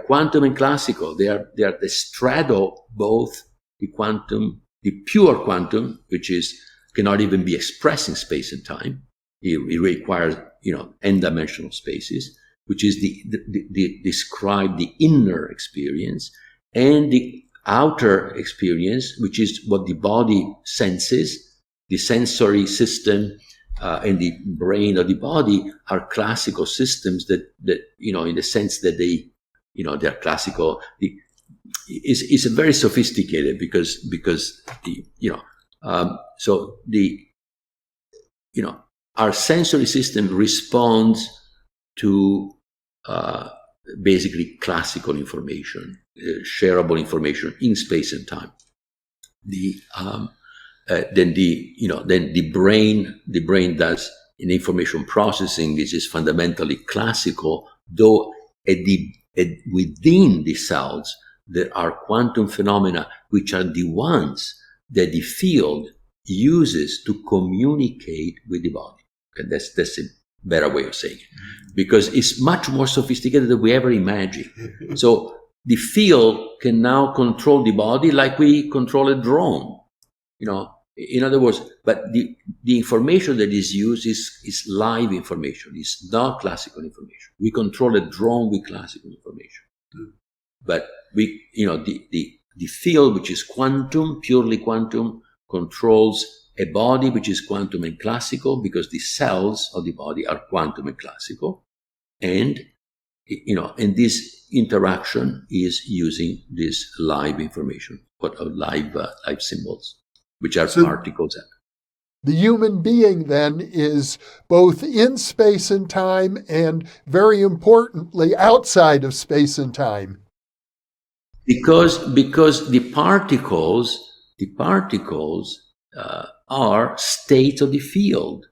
quantum and classical. They straddle both the quantum, the pure quantum, which cannot even be expressed in space and time. It requires n-dimensional spaces, which is describe the inner experience, and the outer experience, which is what the body senses. The sensory system and the brain of the body are classical systems that in the sense that they're classical. is very sophisticated because our sensory system responds to basically classical information, shareable information in space and time. Then the brain does an information processing. This is fundamentally classical, though within the cells there are quantum phenomena which are the ones that the field uses to communicate with the body. Okay, that's a better way of saying it, because it's much more sophisticated than we ever imagined. So the field can now control the body like we control a drone. In other words, but the information that is used is live information. It's not classical information. We control a drone with classical information. But the field, which is quantum, purely quantum, controls a body which is quantum and classical, because the cells of the body are quantum and classical. And this interaction is using this live information, live symbols, which are particles. The human being then is both in space and time and, very importantly, outside of space and time. Because the particles are states of the field.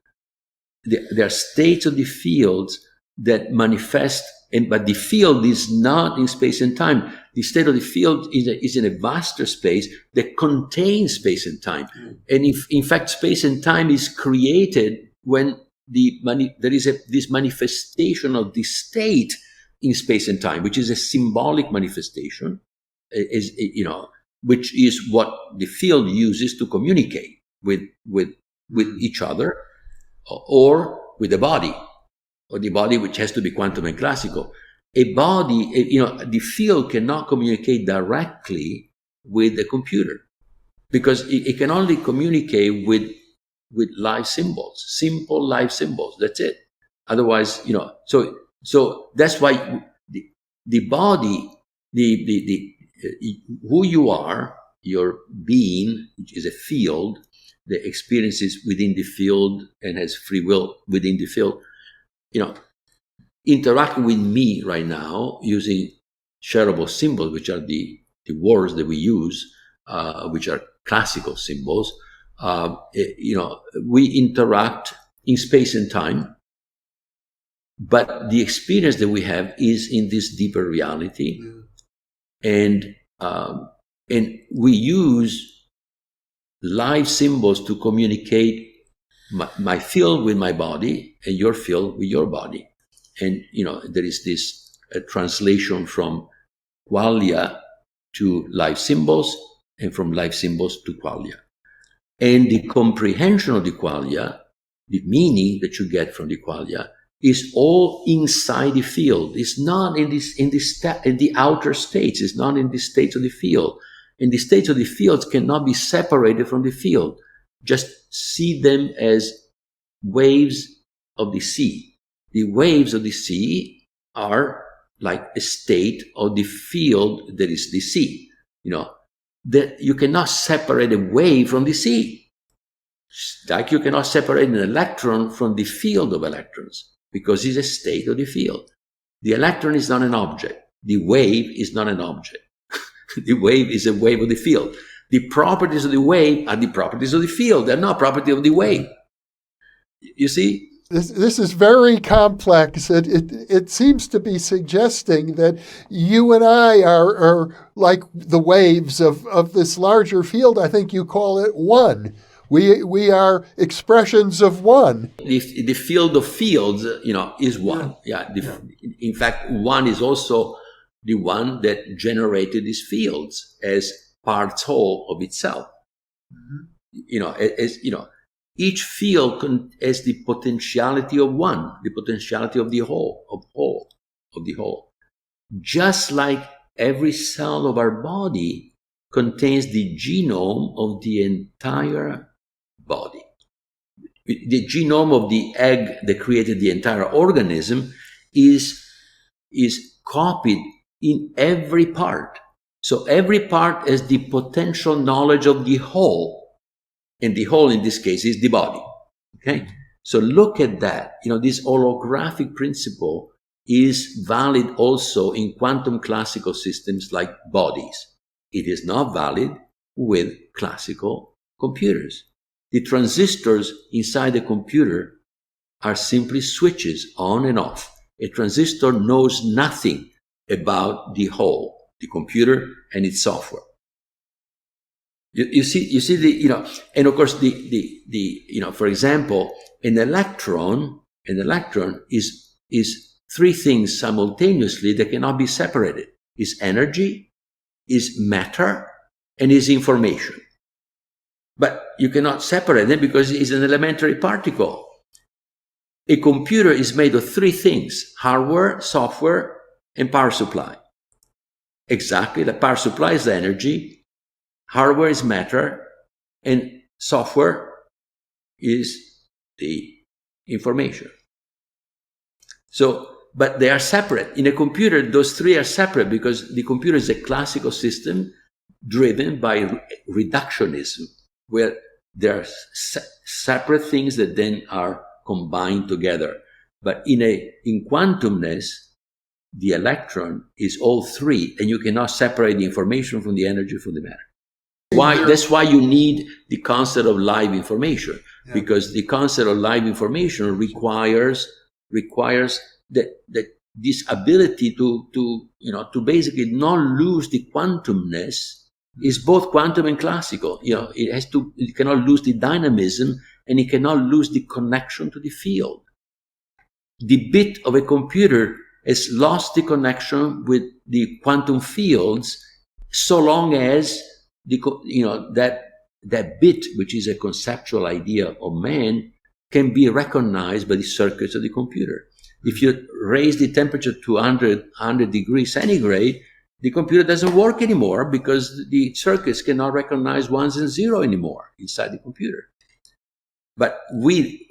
They are states of the fields that manifest, but the field is not in space and time. The state of the field is in a vaster space that contains space and time. And in fact, space and time is created when there is this manifestation of the state in space and time, which is a symbolic manifestation, which is what the field uses to communicate with each other, or with the body, or the body which has to be quantum and classical. A body, the field cannot communicate directly with the computer, because it can only communicate with live symbols, simple live symbols. That's it. Otherwise, so that's why the body, who you are, your being, which is a field that experiences within the field and has free will within the field, interacting with me right now using shareable symbols, which are the words that we use, which are classical symbols. We interact in space and time, but the experience that we have is in this deeper reality. And we use live symbols to communicate my field with my body and your field with your body. And, there is this translation from qualia to live symbols, and from live symbols to qualia. And the comprehension of the qualia, the meaning that you get from the qualia, is all inside the field. It's not in the outer states. It's not in the states of the field. And the states of the fields cannot be separated from the field. Just see them as waves of the sea. The waves of the sea are like a state of the field that is the sea. That you cannot separate a wave from the sea. Like you cannot separate an electron from the field of electrons, because it's a state of the field. The electron is not an object. The wave is not an object. The wave is a wave of the field. The properties of the wave are the properties of the field. They're not property of the wave. You see? This is very complex. It seems to be suggesting that you and I are like the waves of this larger field. I think you call it one. We are expressions of one. The field of fields, is one. In fact, one is also the one that generated these fields as parts whole of itself. Each field has the potentiality of one, the potentiality of the whole. Just like every cell of our body contains the genome of the entire body. The genome of the egg that created the entire organism is copied in every part. So every part has the potential knowledge of the whole, and the whole in this case is the body. Okay? So look at that. This holographic principle is valid also in quantum classical systems like bodies. It is not valid with classical computers. The transistors inside the computer are simply switches on and off. A transistor knows nothing about the whole, the computer and its software. You see the, and of course for example, an electron is three things simultaneously that cannot be separated. Is energy, is matter, and is information. But you cannot separate them because it is an elementary particle. A computer is made of three things: hardware, software, and power supply. Exactly, the power supply is the energy, hardware is matter, and software is the information. So, but they are separate. In a computer, those three are separate because the computer is a classical system driven by reductionism, where there are separate things that then are combined together. But in quantumness, the electron is all three, and you cannot separate the information from the energy from the matter. That's why you need the concept of live information, because the concept of live information requires that this ability to basically not lose the quantumness is both quantum and classical. It cannot lose the dynamism, and it cannot lose the connection to the field. The bit of a computer has lost the connection with the quantum fields so long as that bit, which is a conceptual idea of man, can be recognized by the circuits of the computer. If you raise the temperature to 100 degrees centigrade, the computer doesn't work anymore because the circuits cannot recognize ones and zero anymore inside the computer. But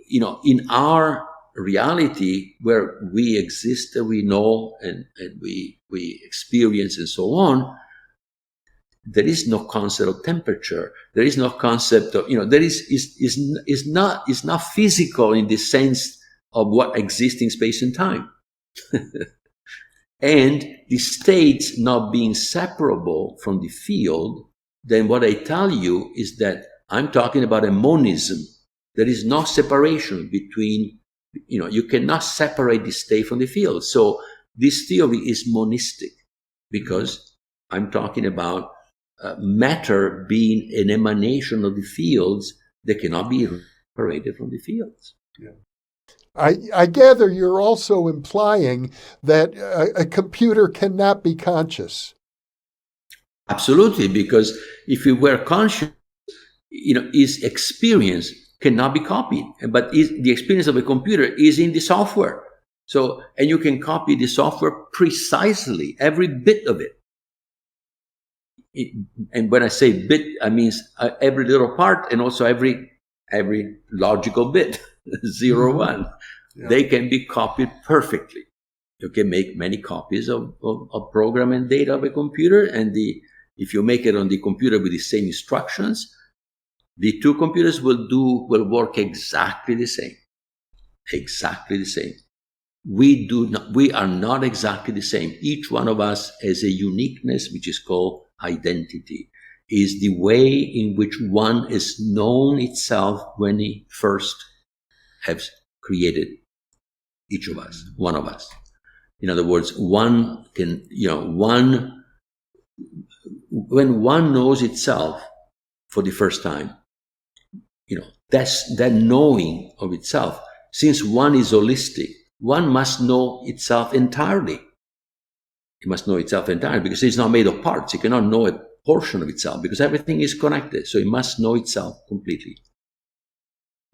in our reality, where we exist, we know, and we experience and so on, there is no concept of temperature. There is no concept of, there is not physical in the sense of what exists in space and time. And the states not being separable from the field, then what I tell you is that I'm talking about a monism. There is no separation between, you cannot separate the state from the field. So this theory is monistic because I'm talking about matter being an emanation of the fields that cannot be separated from the fields. Yeah. I gather you're also implying that a computer cannot be conscious. Absolutely, because if it were conscious, its experience cannot be copied. But the experience of a computer is in the software. So, and you can copy the software precisely, every bit of it. And when I say bit, I mean every little part and also every logical bit, 0, 1. Yeah. They can be copied perfectly. You can make many copies of program and data of a computer, and if you make it on the computer with the same instructions, the two computers will work exactly the same. Exactly the same. We are not exactly the same. Each one of us has a uniqueness which is called identity. Is the way in which one is known itself when he first has created each of us, one of us. In other words, when one knows itself for the first time, that's that knowing of itself. Since one is holistic, one must know itself entirely. It must know itself entirely because it's not made of parts. It cannot know a portion of itself because everything is connected. So it must know itself completely.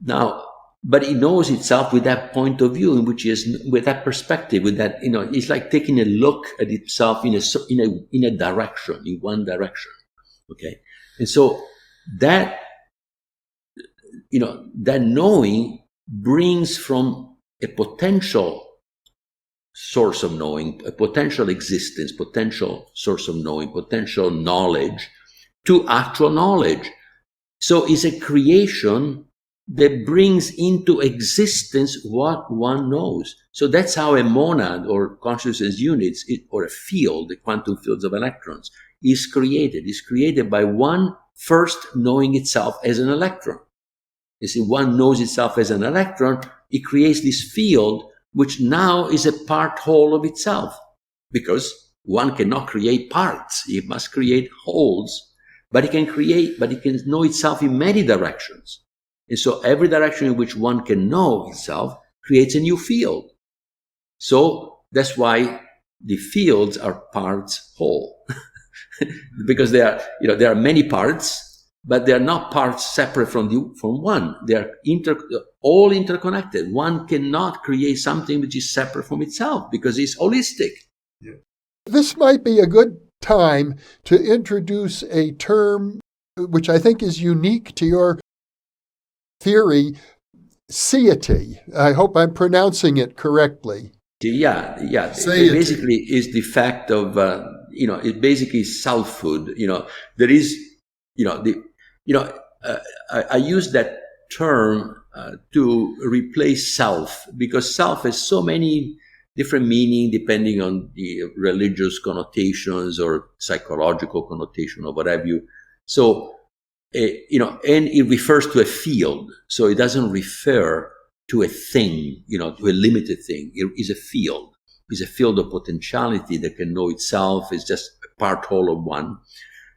Now, but it knows itself with that point of view, in which is with that perspective, with that, it's like taking a look at itself in a direction, in one direction. Okay. And so that, that knowing brings from a potential source of knowing, a potential existence, potential source of knowing, potential knowledge, to actual knowledge. So it's a creation that brings into existence what one knows. So that's how a monad or consciousness units or a field, the quantum fields of electrons, is created. It's created by one first knowing itself as an electron. You see, one knows itself as an electron, it creates this field which now is a part whole of itself, because one cannot create parts, it must create wholes, but it can know itself in many directions. And so every direction in which one can know itself creates a new field. So that's why the fields are parts whole. Because there are many parts, but they are not parts separate from one. They are all interconnected. One cannot create something which is separate from itself because it's holistic. Yeah. This might be a good time to introduce a term which I think is unique to your theory, satiety. I hope I'm pronouncing it correctly. Yeah. Satiety. It basically is the fact of, it basically is selfhood. There is, I use that term to replace self, because self has so many different meaning depending on the religious connotations or psychological connotation or what have you. So, and it refers to a field. So it doesn't refer to a thing, to a limited thing. It is a field. It's a field of potentiality that can know itself. It's just a part whole of one.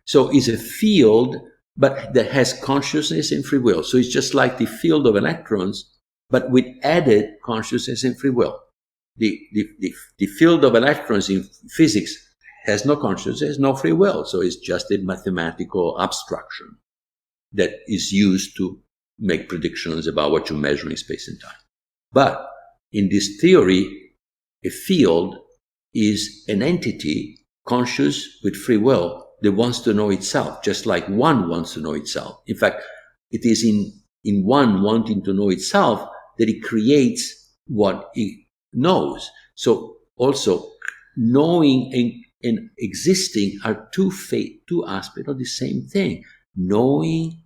So it's a field, but that has consciousness and free will. So it's just like the field of electrons, but with added consciousness and free will. The field of electrons in physics has no consciousness, no free will. So it's just a mathematical abstraction that is used to make predictions about what you measure in space and time. But in this theory, a field is an entity conscious with free will that wants to know itself, just like one wants to know itself. In fact, it is in one wanting to know itself that it creates what it knows. So also, knowing and existing are two aspects of the same thing. Knowing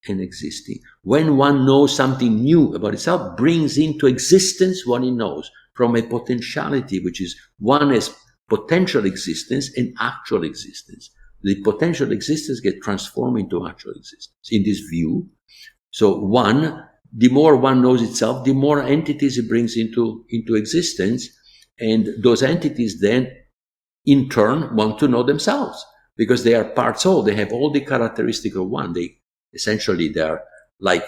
and existing. When one knows something new about itself, brings into existence what it knows from a potentiality, which is one as potential existence and actual existence. The potential existence gets transformed into actual existence in this view. So the more one knows itself, the more entities it brings into existence, and those entities then in turn want to know themselves because they are parts whole. They have all the characteristics of one. Essentially, they're like,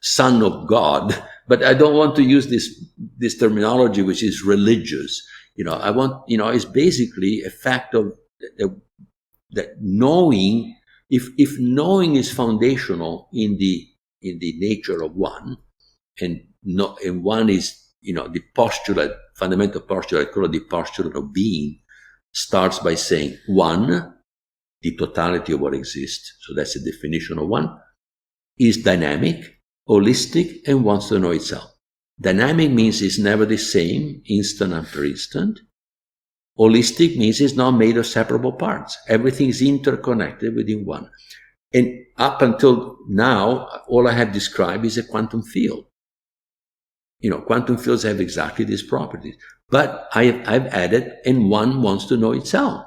son of God. But I don't want to use this terminology, which is religious. I want, it's basically a fact of that knowing. If knowing is foundational in the nature of one, and one is, the postulate, fundamental postulate, called the postulate of being, starts by saying one, the totality of what exists, so that's the definition of one, is dynamic, holistic, and wants to know itself. Dynamic means it's never the same, instant after instant. Holistic means it's not made of separable parts. Everything is interconnected within one. And up until now, all I have described is a quantum field. Quantum fields have exactly these properties. But I've added, and one wants to know itself.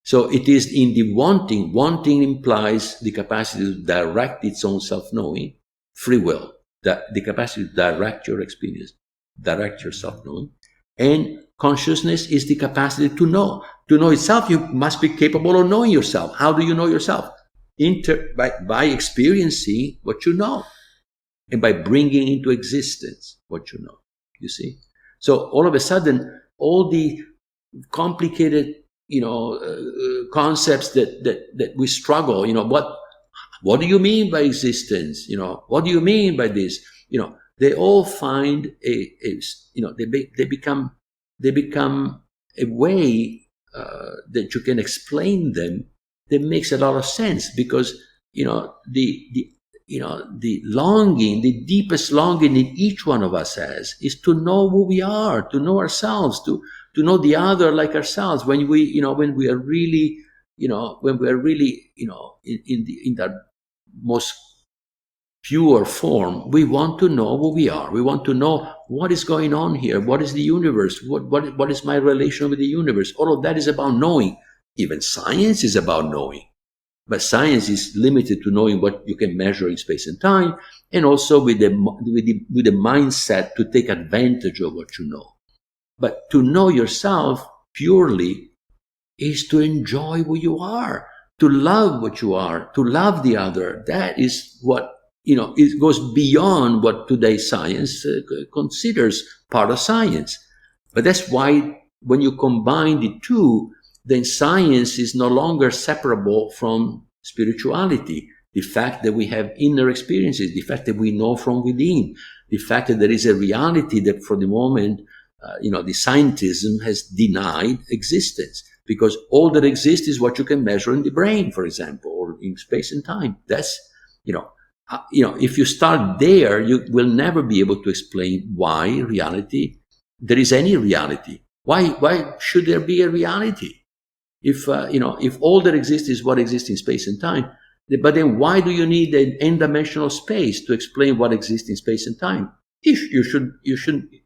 So it is in the wanting. Wanting implies the capacity to direct its own self-knowing, free will, the capacity to direct your experience, direct your self-knowing. And consciousness is the capacity to know. To know itself, you must be capable of knowing yourself. How do you know yourself? By experiencing what you know, and by bringing into existence what you know. You see? So all of a sudden, all the complicated concepts that we struggle, what do you mean by existence? What do you mean by this? They all find they become a way that you can explain them that makes a lot of sense, because the the longing, the deepest longing in each one of us has is to know who we are, to know ourselves, to know the other like ourselves. When we are really, in that most pure form, we want to know who we are. We want to know what is going on here. What is the universe? What is my relation with the universe? All of that is about knowing. Even science is about knowing. But science is limited to knowing what you can measure in space and time, and also with the mindset to take advantage of what you know. But to know yourself purely is to enjoy who you are, to love what you are, to love the other. That is what, it goes beyond what today's science considers part of science. But that's why when you combine the two, then science is no longer separable from spirituality. The fact that we have inner experiences, the fact that we know from within, the fact that there is a reality that for the moment, the scientism has denied existence, because all that exists is what you can measure in the brain, for example, or in space and time. That's, if you start there, you will never be able to explain why there is any reality. Why should there be a reality? If all that exists is what exists in space and time, but then why do you need an n-dimensional space to explain what exists in space and time? If you should,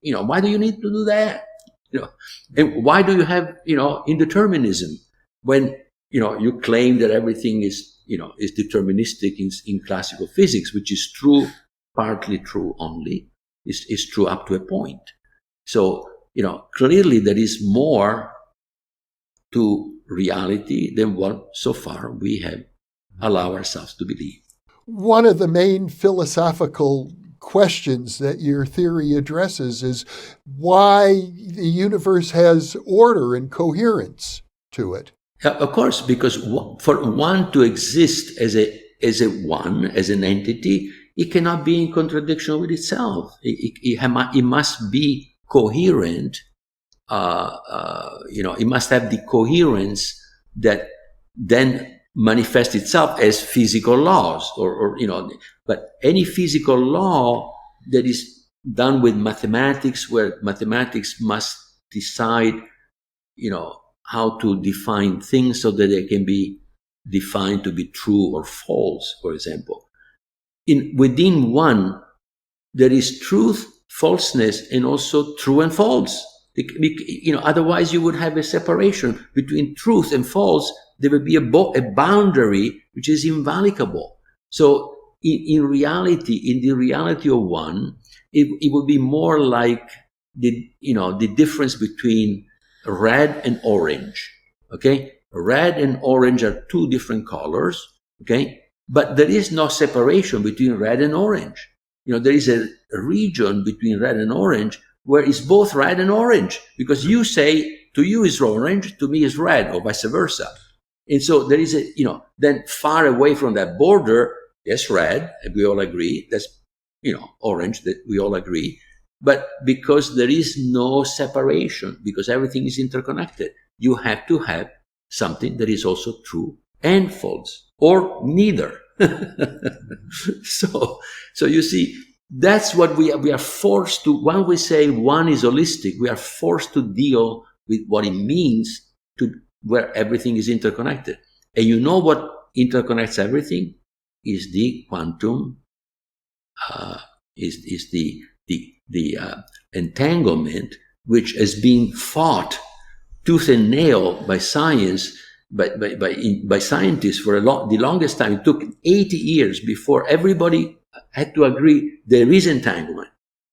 why do you need to do that? And why do you have, indeterminism when, you claim that everything is deterministic in classical physics, which is true, partly true only, is true up to a point. So, clearly there is more to reality than what so far we have allowed ourselves to believe. One of the main philosophical questions that your theory addresses is why the universe has order and coherence to it. Of course, because for one to exist as an entity, it cannot be in contradiction with itself. It must be coherent. It must have the coherence that then manifests itself as physical laws, but any physical law that is done with mathematics, where mathematics must decide, how to define things so that they can be defined to be true or false, for example. Within one, there is truth, falseness, and also true and false. Otherwise you would have a separation between truth and false. There would be a boundary which is invalicable. So in the reality of one, it would be more like the difference between red and orange. Okay, red and orange are two different colors. Okay, but there is no separation between red and orange. There is a region between red and orange where it's both red and orange, because you say to you is orange, to me is red, or vice versa. And so there is then far away from that border, yes, red, we all agree, that's, orange, that we all agree. But because there is no separation, because everything is interconnected, you have to have something that is also true and false, or neither. So you see, that's what we are forced to. When we say one is holistic, we are forced to deal with what it means to where everything is interconnected. And what interconnects everything is the quantum, is the entanglement, which has been fought tooth and nail by science, by scientists for the longest time. It took 80 years before everybody had to agree there is entanglement.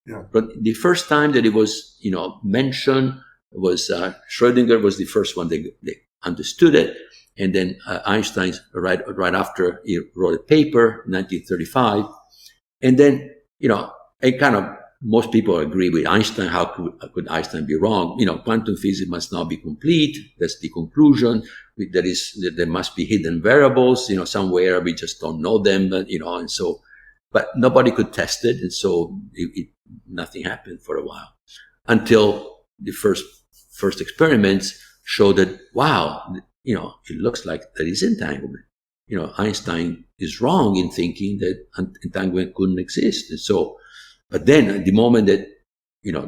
Yeah. But the first time that it was, mentioned was Schrödinger was the first one that they understood it, and then Einstein right after he wrote a paper, 1935, and then and kind of most people agree with Einstein. How could Einstein be wrong? Quantum physics must not be complete. That's the conclusion. There must be hidden variables, somewhere we just don't know them, and so. But nobody could test it, and so nothing happened for a while until the first experiments showed that, wow, it looks like there is entanglement. Einstein is wrong in thinking that entanglement couldn't exist. And so, but then at the moment that,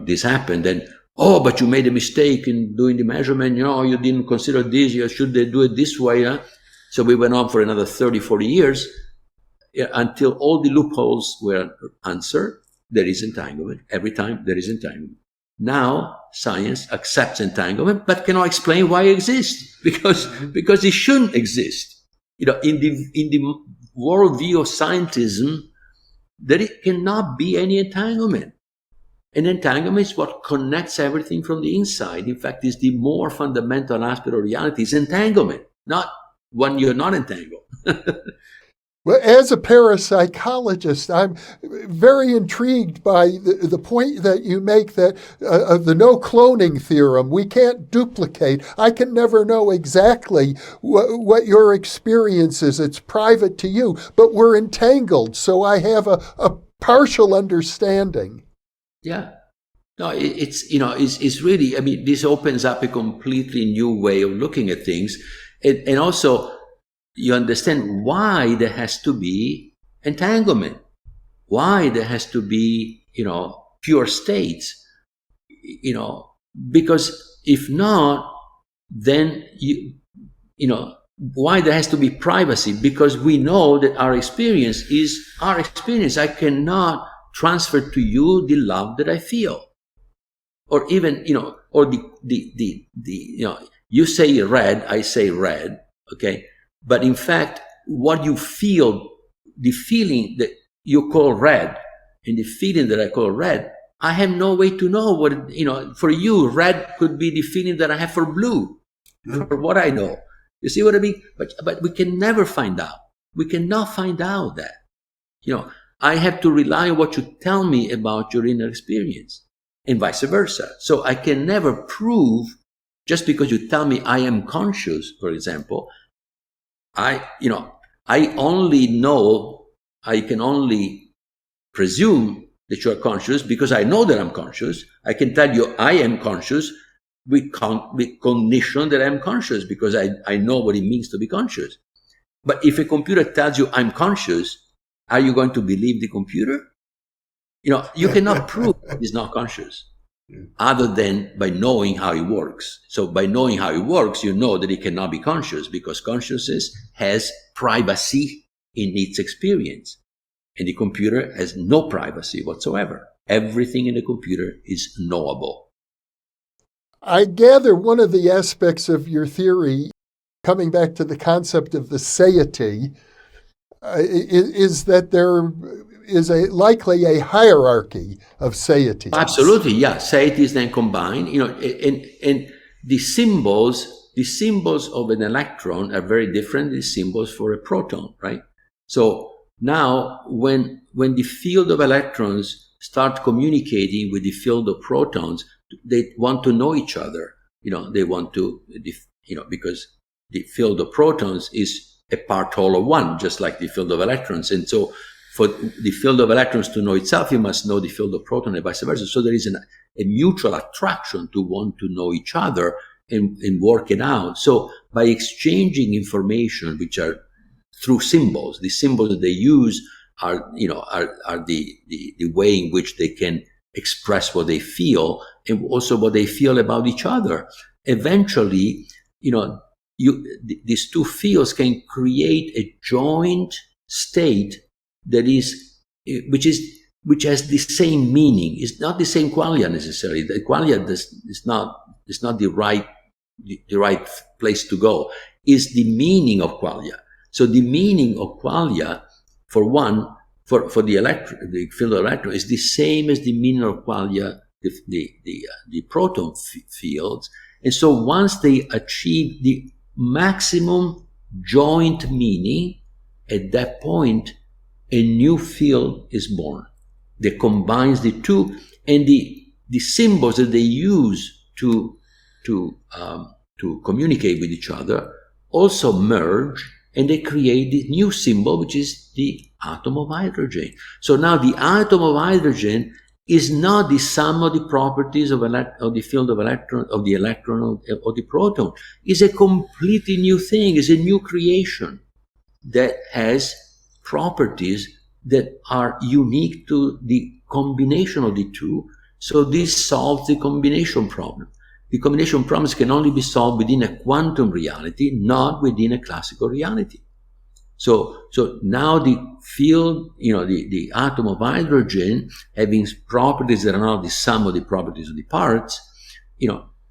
this happened, then, oh, but you made a mistake in doing the measurement, you didn't consider this, you should do it this way. Huh? So we went on for another 30, 40 years until all the loopholes were answered. There is entanglement. Every time there is entanglement. Now science accepts entanglement, but cannot explain why it exists, because it shouldn't exist. In the worldview of scientism, there cannot be any entanglement. And entanglement is what connects everything from the inside. In fact, it's the more fundamental aspect of reality is entanglement, not when you're not entangled. Well, as a parapsychologist, I'm very intrigued by the point that you make that the no cloning theorem, we can't duplicate. I can never know exactly what your experience is. It's private to you, but we're entangled, so I have a partial understanding. Yeah. No, it's really, this opens up a completely new way of looking at things. And also, you understand why there has to be entanglement, why there has to be, pure states, because if not, then, why there has to be privacy? Because we know that our experience is our experience. I cannot transfer to you the love that I feel. Or even, or you say red, I say red, okay? But in fact, what you feel, the feeling that you call red and the feeling that I call red, I have no way to know what, for you, red could be the feeling that I have for blue, for what I know. You see what I mean? But we can never find out. We cannot find out that. I have to rely on what you tell me about your inner experience and vice versa. So I can never prove, just because you tell me I am conscious, for example, I can only presume that you are conscious because I know that I'm conscious. I can tell you I am conscious with cognition that I'm conscious because I know what it means to be conscious. But if a computer tells you I'm conscious, are you going to believe the computer? You cannot prove it's not conscious other than by knowing how it works. So by knowing how it works, you know that it cannot be conscious because consciousness has privacy in its experience. And the computer has no privacy whatsoever. Everything in the computer is knowable. I gather one of the aspects of your theory, coming back to the concept of the satiety, is that there is likely a hierarchy of satiety. Absolutely, yeah. Satiety then combined, and the symbols of an electron are very different than the symbols for a proton, right? So now when the field of electrons start communicating with the field of protons, they want to know each other. They want to, because the field of protons is a part whole of one, just like the field of electrons. And so for the field of electrons to know itself, you must know the field of proton and vice versa. So there is a mutual attraction to want to know each other and work it out. So by exchanging information, which are through symbols, the symbols that they use are the way in which they can express what they feel and also what they feel about each other. Eventually, these two fields can create a joint state that which has the same meaning. It's not the same qualia necessarily. The qualia is not the right place to go. It's the meaning of qualia. So the meaning of qualia, for one, for the field of electron is the same as the meaning of qualia, the proton fields. And so once they achieve the maximum joint meaning, at that point, a new field is born that combines the two, and the symbols that they use to communicate with each other also merge, and they create the new symbol, which is the atom of hydrogen. So now the atom of hydrogen is not the sum of the properties of the field of electron, of the electron, or the proton. It's a completely new thing. It's a new creation. that has properties that are unique to the combination of the two. So this solves the combination problem. The combination problems can only be solved within a quantum reality, not within a classical reality. So now the field, the atom of hydrogen having properties that are not the sum of the properties of the parts,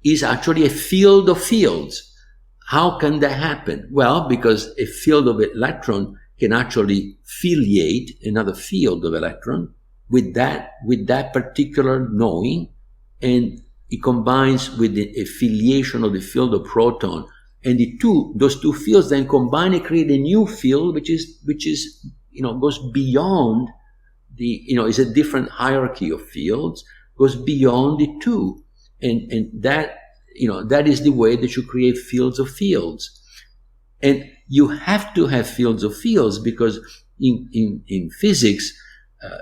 is actually a field of fields. How can that happen? Well, because a field of electron can actually filiate another field of electron with that particular knowing, and it combines with the affiliation of the field of proton, and those two fields then combine and create a new field, which is goes beyond is a different hierarchy of fields, goes beyond the two, and that that is the way that you create fields of fields. And you have to have fields of fields because in physics,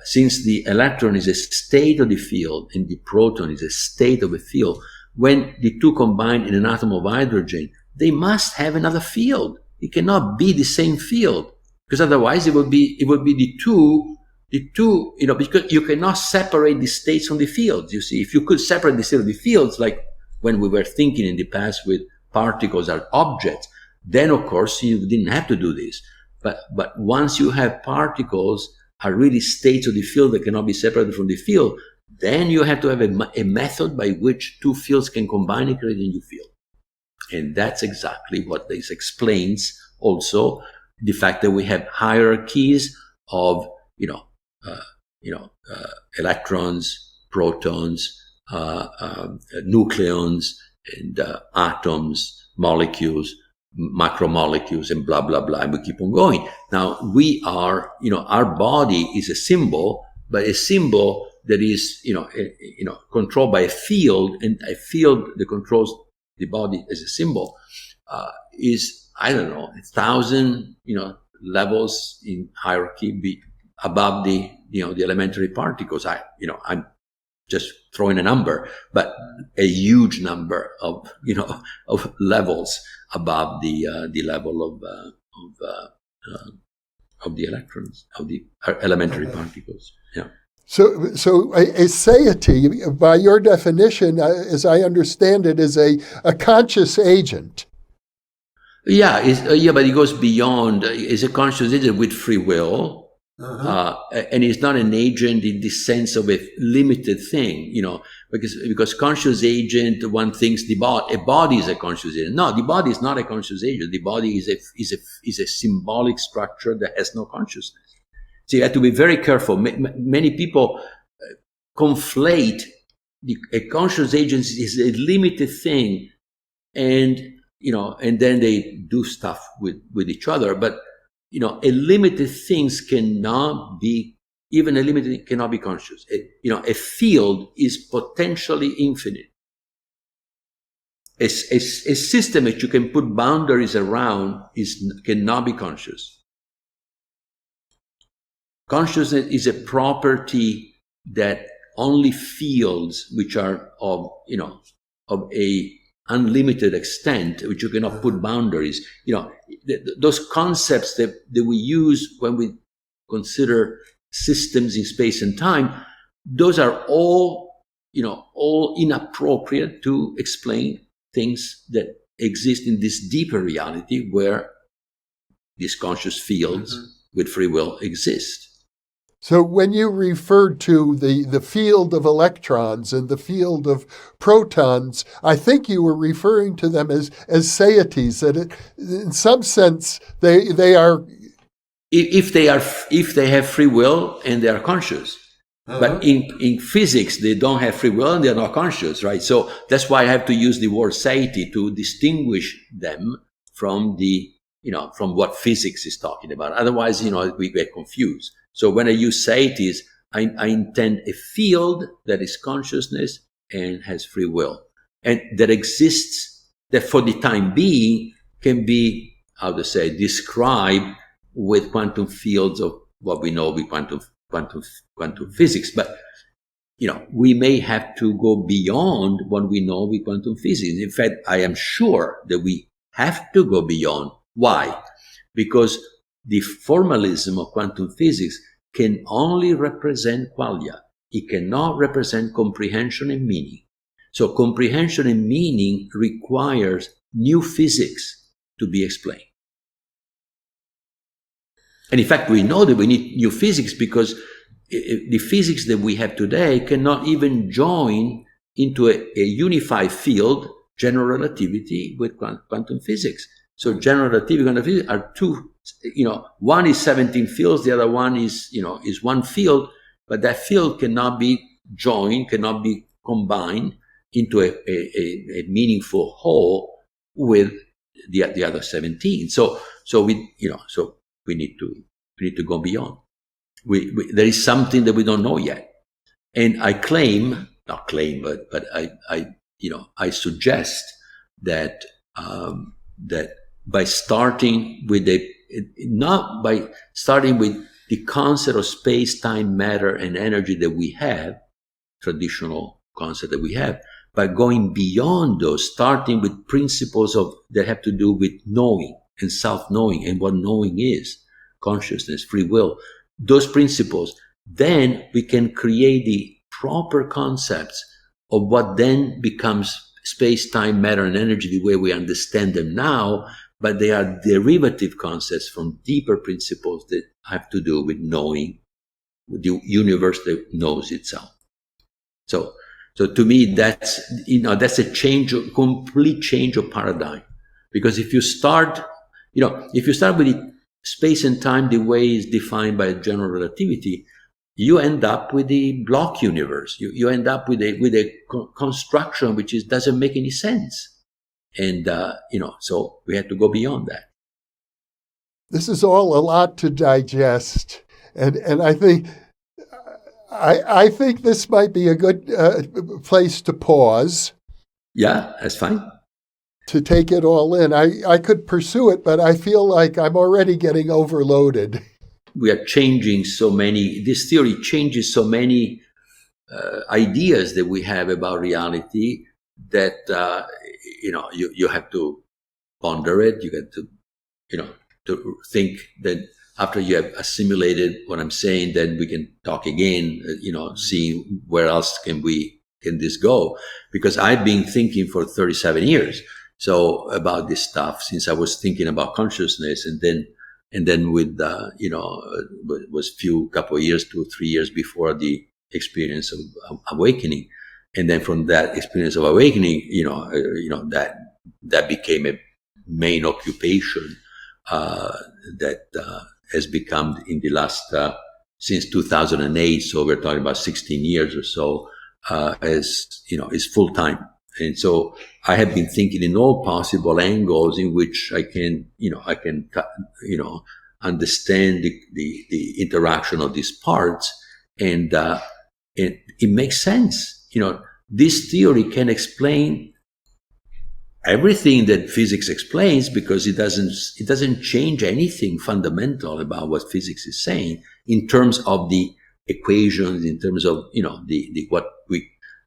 since the electron is a state of the field and the proton is a state of a field, when the two combine in an atom of hydrogen, they must have another field. It cannot be the same field, because otherwise it would be the two, because you cannot separate the states from the fields. You see, if you could separate the state of the fields, like when we were thinking in the past with particles are objects, then of course you didn't have to do this. But once you have particles are really states of the field that cannot be separated from the field, then you have to have a method by which two fields can combine and create a new field. And that's exactly what this explains also, the fact that we have hierarchies of, electrons, protons, nucleons, and atoms, molecules, macromolecules, and blah, blah, blah, and we keep on going. Now, we are, our body is a symbol, but a symbol that is, controlled by a field, and a field that controls the body as a symbol, is, 1,000, levels in hierarchy above the elementary particles. I'm just throwing a number, but a huge number of levels above the level of the electrons, of the elementary particles. Yeah. So a satiety, by your definition, as I understand it, is a conscious agent. Yeah, but it goes beyond. It's a conscious agent with free will. And it's not an agent in the sense of a limited thing, because conscious agent, one thinks a body is a conscious agent. No, the body is not a conscious agent. The body is a symbolic structure that has no consciousness. So you have to be very careful. Many people conflate a conscious agent is a limited thing, and then they do stuff with each other, but a limited things cannot be, even a limited cannot be conscious. A field is potentially infinite. A system that you can put boundaries around cannot be conscious. Consciousness is a property that only fields which are of a unlimited extent, which you cannot put boundaries. Those concepts that we use when we consider systems in space and time, those are all inappropriate to explain things that exist in this deeper reality where these conscious fields with free will exist. So when you referred to the field of electrons and the field of protons, I think you were referring to them as satiety, that in some sense they are... If they have free will and they are conscious. But in physics, they don't have free will and they're not conscious, right? So that's why I have to use the word satiety to distinguish them from from what physics is talking about. Otherwise, we get confused. So when I use satieties, I intend a field that is consciousness and has free will, and that exists, that for the time being can be, described with quantum fields of what we know with quantum physics. But we may have to go beyond what we know with quantum physics. In fact, I am sure that we have to go beyond. Why? Because the formalism of quantum physics can only represent qualia. It cannot represent comprehension and meaning. So comprehension and meaning requires new physics to be explained. And in fact, we know that we need new physics because the physics that we have today cannot even join into a unified field, general relativity, with quantum physics. So general relativity and quantum physics are two, one is 17 fields, the other one is one field, but that field cannot be joined, cannot be combined into a meaningful whole with the other 17. So we need to go beyond. There is something that we don't know yet, and I suggest that by starting with not by starting with the concept of space, time, matter, and energy that we have, traditional concept that we have, by going beyond those, starting with principles that have to do with knowing and self-knowing and what knowing is, consciousness, free will, those principles, then we can create the proper concepts of what then becomes space, time, matter, and energy the way we understand them now, but they are derivative concepts from deeper principles that have to do with knowing, with the universe that knows itself. So to me, that's a complete change of paradigm. Because if you start with the space and time the way it's defined by general relativity, you end up with the block universe. You end up with a construction which doesn't make any sense. And, so we have to go beyond that. This is all a lot to digest. And I think this might be a good place to pause. Yeah, that's fine. To take it all in. I could pursue it, but I feel like I'm already getting overloaded. We are changing this theory changes so many ideas that we have about reality that, you have to ponder it. You get to think that after you have assimilated what I'm saying, then we can talk again, seeing where else can this go? Because I've been thinking for 37 years. So about this stuff since I was thinking about consciousness, and then with was couple of years, 2 or 3 years before the experience of awakening, and then from that experience of awakening, that became a main occupation that has become in the last since 2008. So we're talking about 16 years or so is full time. And so I have been thinking in all possible angles in which I can understand the interaction of these parts, and it makes sense. This theory can explain everything that physics explains, because it doesn't change anything fundamental about what physics is saying in terms of the equations, in terms of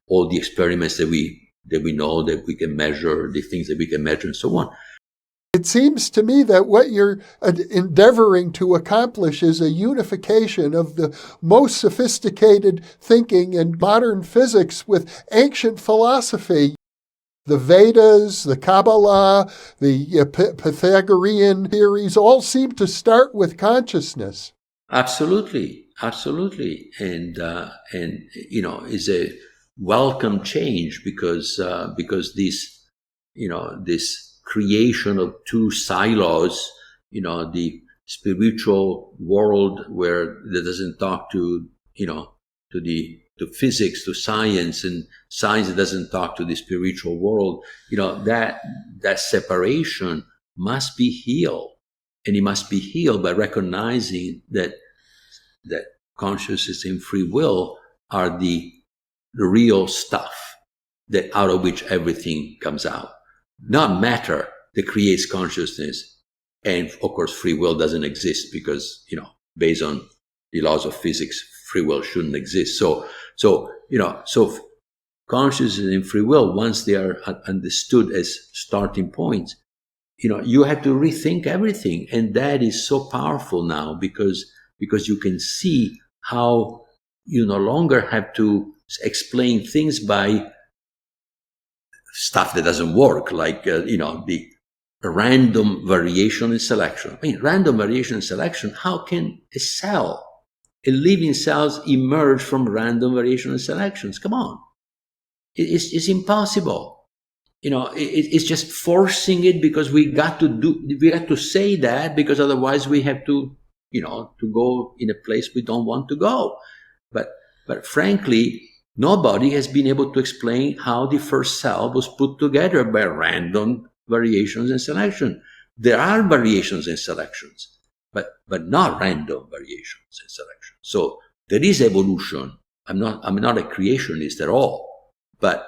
all the experiments that we know that we can measure, the things that we can measure, and so on. It seems to me that what you're endeavoring to accomplish is a unification of the most sophisticated thinking in modern physics with ancient philosophy. The Vedas, the Kabbalah, the Pythagorean theories all seem to start with consciousness. Absolutely. And is a welcome change, because this creation of two silos, the spiritual world where that doesn't talk to physics, to science, and science that doesn't talk to the spiritual world, that separation must be healed. And it must be healed by recognizing that consciousness and free will are the real stuff that out of which everything comes out. Not matter that creates consciousness. And of course, free will doesn't exist because, based on the laws of physics, free will shouldn't exist. So consciousness and free will, once they are understood as starting points, you have to rethink everything. And that is so powerful now because you can see how you no longer have to explain things by stuff that doesn't work, like, the random variation and selection. I mean, random variation and selection, how can a living cells emerge from random variation and selections? Come on. It's impossible. It's just forcing it because we got to say that, because otherwise we have to go in a place we don't want to go. But frankly, nobody has been able to explain how the first cell was put together by random variations and selection. There are variations and selections, but not random variations and selections. So there is evolution. I'm not a creationist at all, but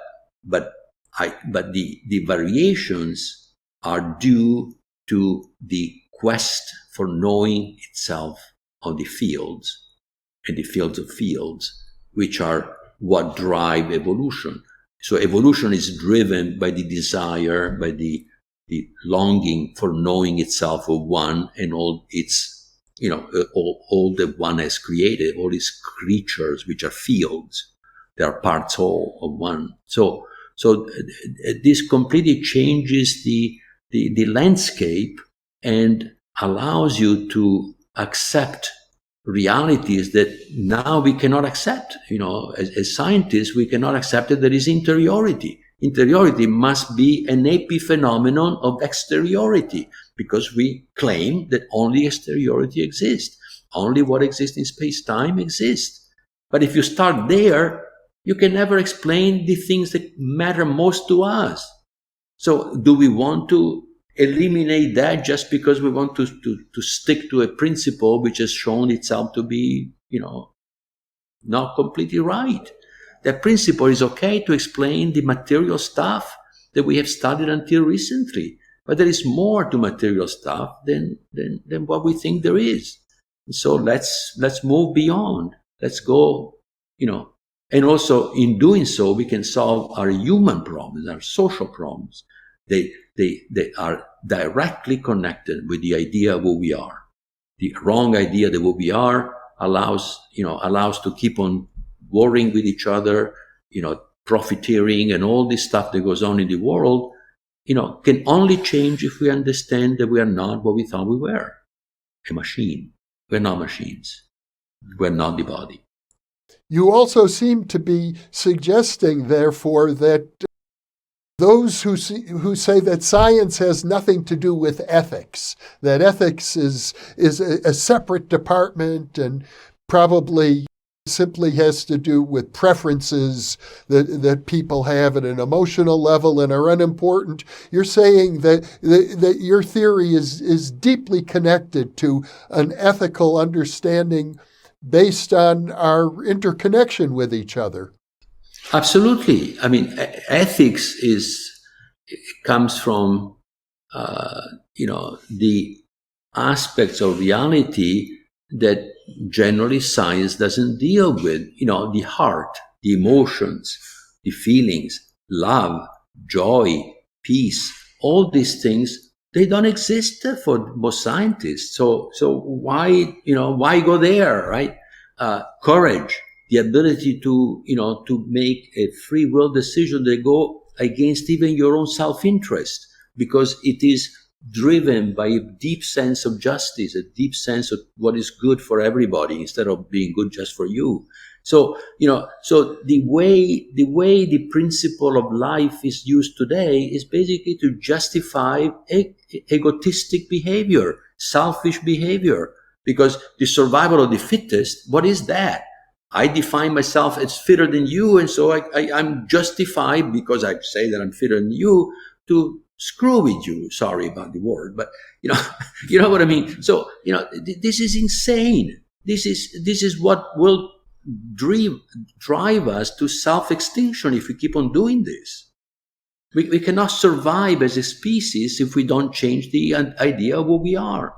the variations are due to the quest for knowing itself on the fields and the fields of fields, which are what drive evolution. So evolution is driven by the desire, by the longing for knowing itself of one and all its, all that one has created, all its creatures, which are fields. They are parts whole of one. So this completely changes the landscape and allows you to accept realities that now we cannot accept. As scientists, we cannot accept that there is interiority. Interiority must be an epiphenomenon of exteriority, because we claim that only exteriority exists. Only what exists in space-time exists. But if you start there, you can never explain the things that matter most to us. So do we want to eliminate that just because we want to stick to a principle which has shown itself to be, not completely right? That principle is okay to explain the material stuff that we have studied until recently, but there is more to material stuff than what we think there is. So let's move beyond. Let's go, and also in doing so, we can solve our human problems, our social problems. They are directly connected with the idea of who we are. The wrong idea that who we are allows to keep on warring with each other, profiteering and all this stuff that goes on in the world, can only change if we understand that we are not what we thought we were, a machine. We're not machines. We're not the body. You also seem to be suggesting, therefore, that those who say that science has nothing to do with ethics, that ethics is a separate department and probably simply has to do with preferences that people have at an emotional level and are unimportant. You're saying that your theory is deeply connected to an ethical understanding based on our interconnection with each other. Absolutely. I mean, ethics comes from, the aspects of reality that generally science doesn't deal with. The heart, the emotions, the feelings, love, joy, peace, all these things, they don't exist for most scientists. So why go there, right? Courage, the ability to make a free will decision that go against even your own self-interest, because it is driven by a deep sense of justice, a deep sense of what is good for everybody instead of being good just for you. So the way the principle of life is used today is basically to justify egotistic behavior, selfish behavior, because the survival of the fittest, what is that? I define myself as fitter than you, and so I'm justified, because I say that I'm fitter than you, to screw with you. Sorry about the word, but you know what I mean. So this is insane. This is what will drive us to self-extinction if we keep on doing this. We cannot survive as a species if we don't change the idea of who we are.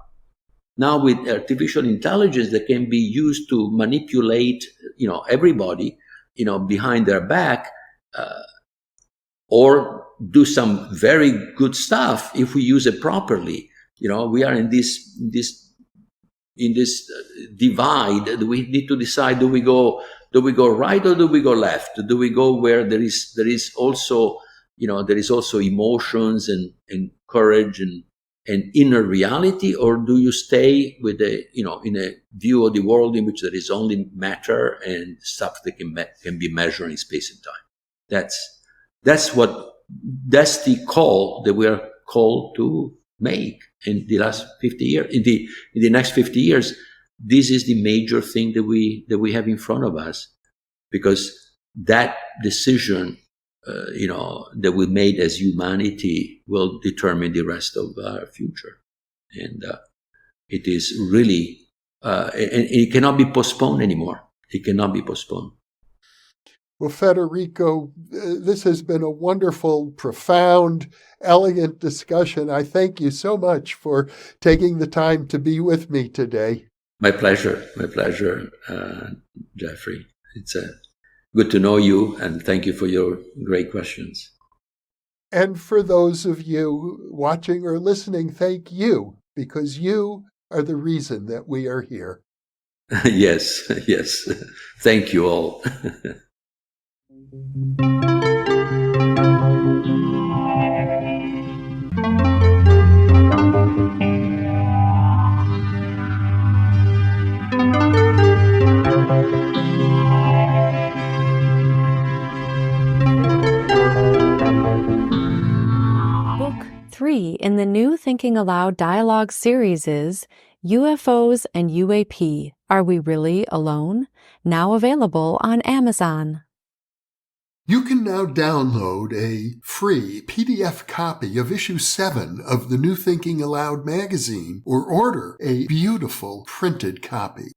Now with artificial intelligence that can be used to manipulate, everybody, behind their back, or do some very good stuff if we use it properly. We are in this divide. We need to decide: do we go right or do we go left? Do we go where there is also emotions and courage and inner reality, or do you stay with in a view of the world in which there is only matter and stuff that can be measured in space and time? That's the call that we are called to make in the last 50 years. In the next 50 years, this is the major thing that we have in front of us, because that decision, that we made as humanity will determine the rest of our future. And it is really, and it cannot be postponed anymore. It cannot be postponed. Well, Federico, this has been a wonderful, profound, elegant discussion. I thank you so much for taking the time to be with me today. My pleasure, Jeffrey. It's good to know you, and thank you for your great questions. And for those of you watching or listening, thank you, because you are the reason that we are here. Yes. Thank you all. Book 3 in the new Thinking Aloud dialogue series is UFOs and UAP, Are We Really Alone? Now available on Amazon. You can now download a free PDF copy of issue 7 of the New Thinking Aloud magazine, or order a beautiful printed copy.